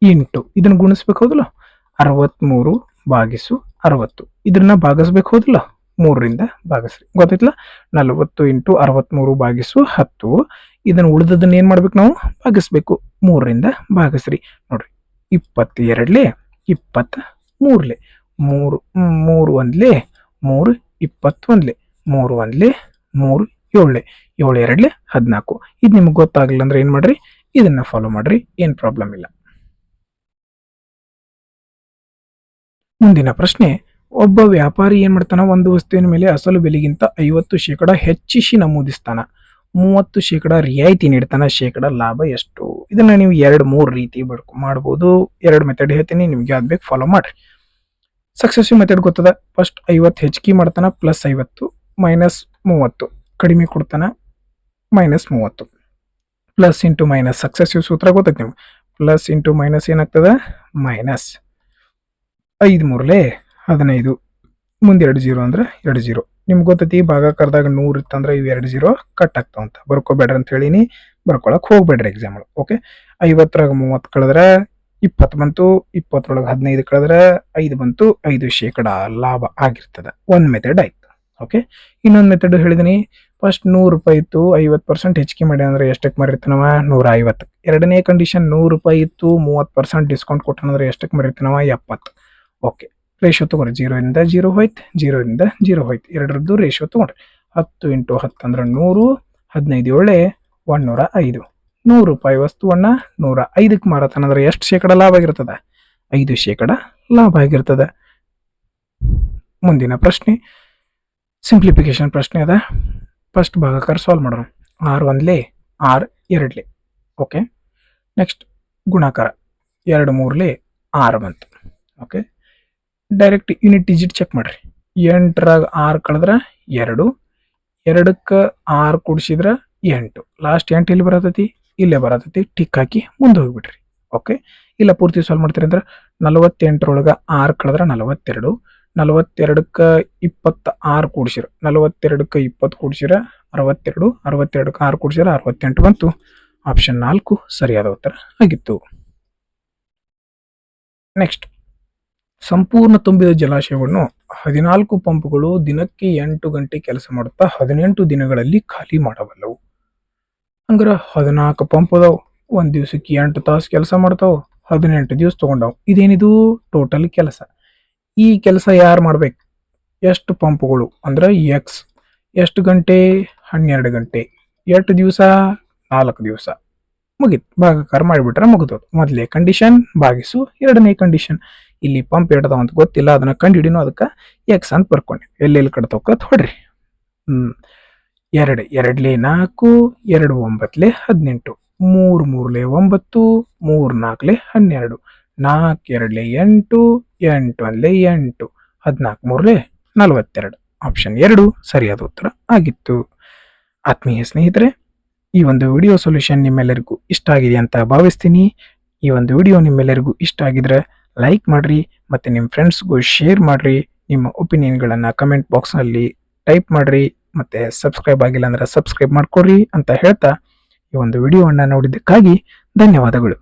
ಇಂಟು ಇದನ್ನ ಗುಣಿಸ್ಬೇಕು ಹೌದಲ್ಲ, 63 ಭಾಗಿಸು 60. ಇದನ್ನ ಭಾಗಿಸ್ಬೇಕು ಹೌದಲ್ಲ, 3ರಿಂದ ಭಾಗಿಸ್ರಿ. ಗೊತ್ತೈತ್ಲ, 40 ಇಂಟು 63 ಭಾಗಿಸು 10. ಇದನ್ನ ಉಳಿದದನ್ನ ಏನ್ ಮಾಡ್ಬೇಕು ನಾವು, ಭಾಗಿಸ್ಬೇಕು, 3ರಿಂದ ಭಾಗಿಸ್ರಿ. ನೋಡ್ರಿ 22 23 3 3 1 3 21 3 1 3 7 7 2 14. ಇದು ನಿಮ್ಗೆ ಗೊತ್ತಾಗಲಿಲ್ಲ ಅಂದ್ರೆ ಏನ್ ಮಾಡ್ರಿ, ಇದನ್ನ ಫಾಲೋ ಮಾಡ್ರಿ, ಏನ್ ಪ್ರಾಬ್ಲಮ್ ಇಲ್ಲ. ಮುಂದಿನ ಪ್ರಶ್ನೆ. ಒಬ್ಬ ವ್ಯಾಪಾರಿ ಏನ್ ಮಾಡ್ತಾನ, ಒಂದು ವಸ್ತುವಿನ ಮೇಲೆ ಅಸಲು ಬೆಲೆಗಿಂತ 50% ಹೆಚ್ಚಿಸಿ ನಮೂದಿಸ್ತಾನ, 30% ರಿಯಾಯಿತಿ ನೀಡ್ತಾನ, ಶೇಕಡ ಲಾಭ ಎಷ್ಟು? ಇದನ್ನ ನೀವು 2-3 ರೀತಿ ಮಾಡ್ಬೋದು. 2 ಮೆಥಡ್ ಹೇಳ್ತೀನಿ, ನಿಮ್ಗೆ ಯಾವ್ದು ಬೇಕು ಫಾಲೋ ಮಾಡ್ರಿ. ಸಕ್ಸೆಸಿವ್ ಮೆಥಡ್ ಗೊತ್ತದ. ಫಸ್ಟ್ 50 ಹೆಚ್ಚಿಗೆ ಮಾಡ್ತಾನ, ಪ್ಲಸ್ 50 ಮೈನಸ್ 30 ಕಡಿಮೆ ಕೊಡ್ತಾನ, minus 30. Plus into minus, successive ಸೂತ್ರ ಗೊತ್ತೈತಿ ನಿಮ್ಗೆ. ಪ್ಲಸ್ ಇಂಟು ಮೈನಸ್ ಏನಾಗ್ತದ, ಮೈನಸ್. 5 3 15, ಮುಂದೆ 2 0 ಅಂದ್ರೆ 2 0. ನಿಮ್ಗೆ ಗೊತ್ತೈತಿ, ಭಾಗಾಕಾರದಾಗ 100 ಇತ್ತಂದ್ರೆ ಇವು 2 0 ಕಟ್ ಆಗ್ತಾವ ಅಂತ. ಬರ್ಕೋಬೇಡ್ರಿ ಅಂತ ಹೇಳಿನಿ, ಬರ್ಕೊಳಕ್ ಹೋಗ್ಬೇಡ್ರಿ ಎಕ್ಸಾಮ್. ಓಕೆ, 50ರಾಗ 30 ಕಳೆದ್ರೆ 20 ಬಂತು, 20ರೊಳಗೆ 15 ಕಳೆದ್ರೆ 5 ಬಂತು, 5% ಲಾಭ ಆಗಿರ್ತದ. ಒಂದ್ ಮೆಥಡ್ ಆಯ್ತು. ಓಕೆ, ಇನ್ನೊಂದು ಮೆಥಡ್ ಹೇಳಿದೀನಿ. ಫಸ್ಟ್ 100 ರೂಪಾಯಿ ಇತ್ತು, 50% ಹೆಚ್ಚಿಗೆ ಮಾಡಿ ಅಂದ್ರೆ ಎಷ್ಟಕ್ಕೆ ಮರಿರ್ತಾನವ, 150. ಎರಡನೇ ಕಂಡೀಷನ್ 100 ರೂಪಾಯಿ ಇತ್ತು, 30% ಡಿಸ್ಕೌಂಟ್ ಕೊಟ್ಟನಂದ್ರೆ ಎಷ್ಟಕ್ಕೆ ಮರಿರ್ತಾನವ, 70. ಓಕೆ, ರೇಷಿಯೋ ತಗೋರಿ. 0 ಇಂದ 0 ಹೋಯ್ತು, 0 ಇಂದ 0 ಹೋಯ್ತು. ಎರಡರದ್ದು ರೇಷಿಯೋ ತಗೊಂಡ್ರಿ. 10 ಇಂಟು 10 ಅಂದ್ರೆ 100, 15 7 105. 100 ರೂಪಾಯಿ ವಸ್ತುವನ್ನ 105ಕ್ಕೆ ಮಾರತಾನಂದ್ರೆ ಎಷ್ಟು ಶೇಕಡ ಲಾಭ ಆಗಿರ್ತದ, 5% ಲಾಭ ಆಗಿರ್ತದ. ಮುಂದಿನ ಪ್ರಶ್ನೆ ಸಿಂಪ್ಲಿಫಿಕೇಶನ್ ಪ್ರಶ್ನೆ ಅದ. ಫಸ್ಟ್ ಭಾಗಾಕಾರ ಸಾಲ್ವ್ ಮಾಡೋಣ. 6 ಒಂದ್ಲೆ 6 ಎರಡ್ಲೆ. ಓಕೆ, ನೆಕ್ಸ್ಟ್ ಗುಣಾಕಾರ 2 ಮೂರ್ಲೆ 6 ಬಂತು. Okay, direct unit digit check ಮಾಡ್ರಿ. 8ರಾಗ 6 ಕಳೆದ್ರೆ 2, 2ಕ್ಕೆ 6 ಕೂಡಿಸಿದ್ರೆ 8, ಲಾಸ್ಟ್ 8 ಇಲ್ಲಿ ಬರತೈತಿ, ಇಲ್ಲೇ ಬರತೈತಿ. ಟಿಕ್ ಹಾಕಿ ಮುಂದೆ ಹೋಗ್ಬಿಡ್ರಿ. ಓಕೆ, ಇಲ್ಲ ಪೂರ್ತಿ ಸಾಲ್ವ್ ಮಾಡ್ತೀರಿ ಅಂದ್ರೆ 48ರೊಳಗೆ 6 ಕಳೆದ್ರೆ 42, 42ಕ್ಕೆ 26 ಕೂಡಿಸಿರ, 42ಕ್ಕೆ 20 ಕೂಡಿಸಿರ 62, 62ಕ್ಕೆ 6 ಕೂಡಿಸಿರ 68 ಬಂತು. ಆಪ್ಷನ್ 4 ಸರಿಯಾದ ಉತ್ತರ ಆಗಿತ್ತು. ನೆಕ್ಸ್ಟ್, ಸಂಪೂರ್ಣ ತುಂಬಿದ ಜಲಾಶಯವನ್ನು 14 ಪಂಪ್ಗಳು ದಿನಕ್ಕೆ 8 ಗಂಟೆ ಕೆಲಸ ಮಾಡುತ್ತಾ 18 ದಿನಗಳಲ್ಲಿ ಖಾಲಿ ಮಾಡಬಲ್ಲವು. ಹಂಗಾರೆ 14 ಪಂಪ್ ಅದಾವ, ಒಂದ್ ದಿವ್ಸಕ್ಕೆ 8 ತಾಸು ಕೆಲಸ ಮಾಡ್ತಾವ, 18 ದಿವಸ ತಗೊಂಡಾವ್. ಇದೇನಿದು ಟೋಟಲ್ ಕೆಲಸ. ಈ ಕೆಲಸ ಯಾರು ಮಾಡ್ಬೇಕು? ಎಷ್ಟು ಪಂಪ್ಗಳು ಅಂದ್ರೆ ಎಕ್ಸ್. ಎಷ್ಟು ಗಂಟೆ? 12 ಗಂಟೆ. ಎಷ್ಟು ದಿವಸ? 4 ದಿವಸ. ಮುಗೀತು, ಭಾಗಾಕಾರ ಮಾಡಿಬಿಟ್ರೆ ಮುಗಿದೋದು. ಮೊದಲೇ ಕಂಡೀಷನ್ ಭಾಗಿಸು, ಎರಡನೇ ಕಂಡೀಷನ್. ಇಲ್ಲಿ ಪಂಪ್ ಎಡ್ದಾವ ಅಂತ ಗೊತ್ತಿಲ್ಲ, ಅದನ್ನ ಕಂಡುಹಿಡಿನೋ, ಅದಕ್ಕೆ ಎಕ್ಸ್ ಅಂತ ಬರ್ಕೊಂಡೆ. ಎಲ್ಲೆಲ್ಲಿ ಕಟ್ತೋಕತ್ ಹೊಡ್ರಿ. 2 ಎರಡ್ಲೆ 4, 2 9ಲೆ 18, 3 3ಲೆ 9, 3 4ಲೆ 12, 4 2ಲೆ 8, 8 1ಲೆ 8, 14 3ಲೆ 42. ಆಪ್ಷನ್ 2 ಸರಿಯಾದ ಉತ್ತರ ಆಗಿತ್ತು. ಆತ್ಮೀಯ ಸ್ನೇಹಿತರೆ, ಈ ಒಂದು ವಿಡಿಯೋ ಸೊಲ್ಯೂಷನ್ ನಿಮ್ಮೆಲ್ಲರಿಗೂ ಇಷ್ಟ ಆಗಿದೆ ಅಂತ ಭಾವಿಸ್ತೀನಿ. ಈ ಒಂದು ವಿಡಿಯೋ ನಿಮ್ಮೆಲ್ಲರಿಗೂ ಇಷ್ಟ ಆಗಿದ್ರೆ ಲೈಕ್ ಮಾಡ್ರಿ, ಮತ್ತೆ ನಿಮ್ಮ ಫ್ರೆಂಡ್ಸ್ಗೂ ಶೇರ್ ಮಾಡ್ರಿ. ನಿಮ್ಮ ಒಪಿನಿಯನ್ಗಳನ್ನು ಕಮೆಂಟ್ ಬಾಕ್ಸ್ನಲ್ಲಿ ಟೈಪ್ ಮಾಡ್ರಿ, ಮತ್ತೆ ಸಬ್ಸ್ಕ್ರೈಬ್ ಆಗಿಲ್ಲ ಅಂದ್ರೆ ಸಬ್ಸ್ಕ್ರೈಬ್ ಮಾಡ್ಕೊಡ್ರಿ ಅಂತ ಹೇಳ್ತಾ ಈ ಒಂದು ವಿಡಿಯೋವನ್ನು ನೋಡಿದ್ದಕ್ಕಾಗಿ ಧನ್ಯವಾದಗಳು.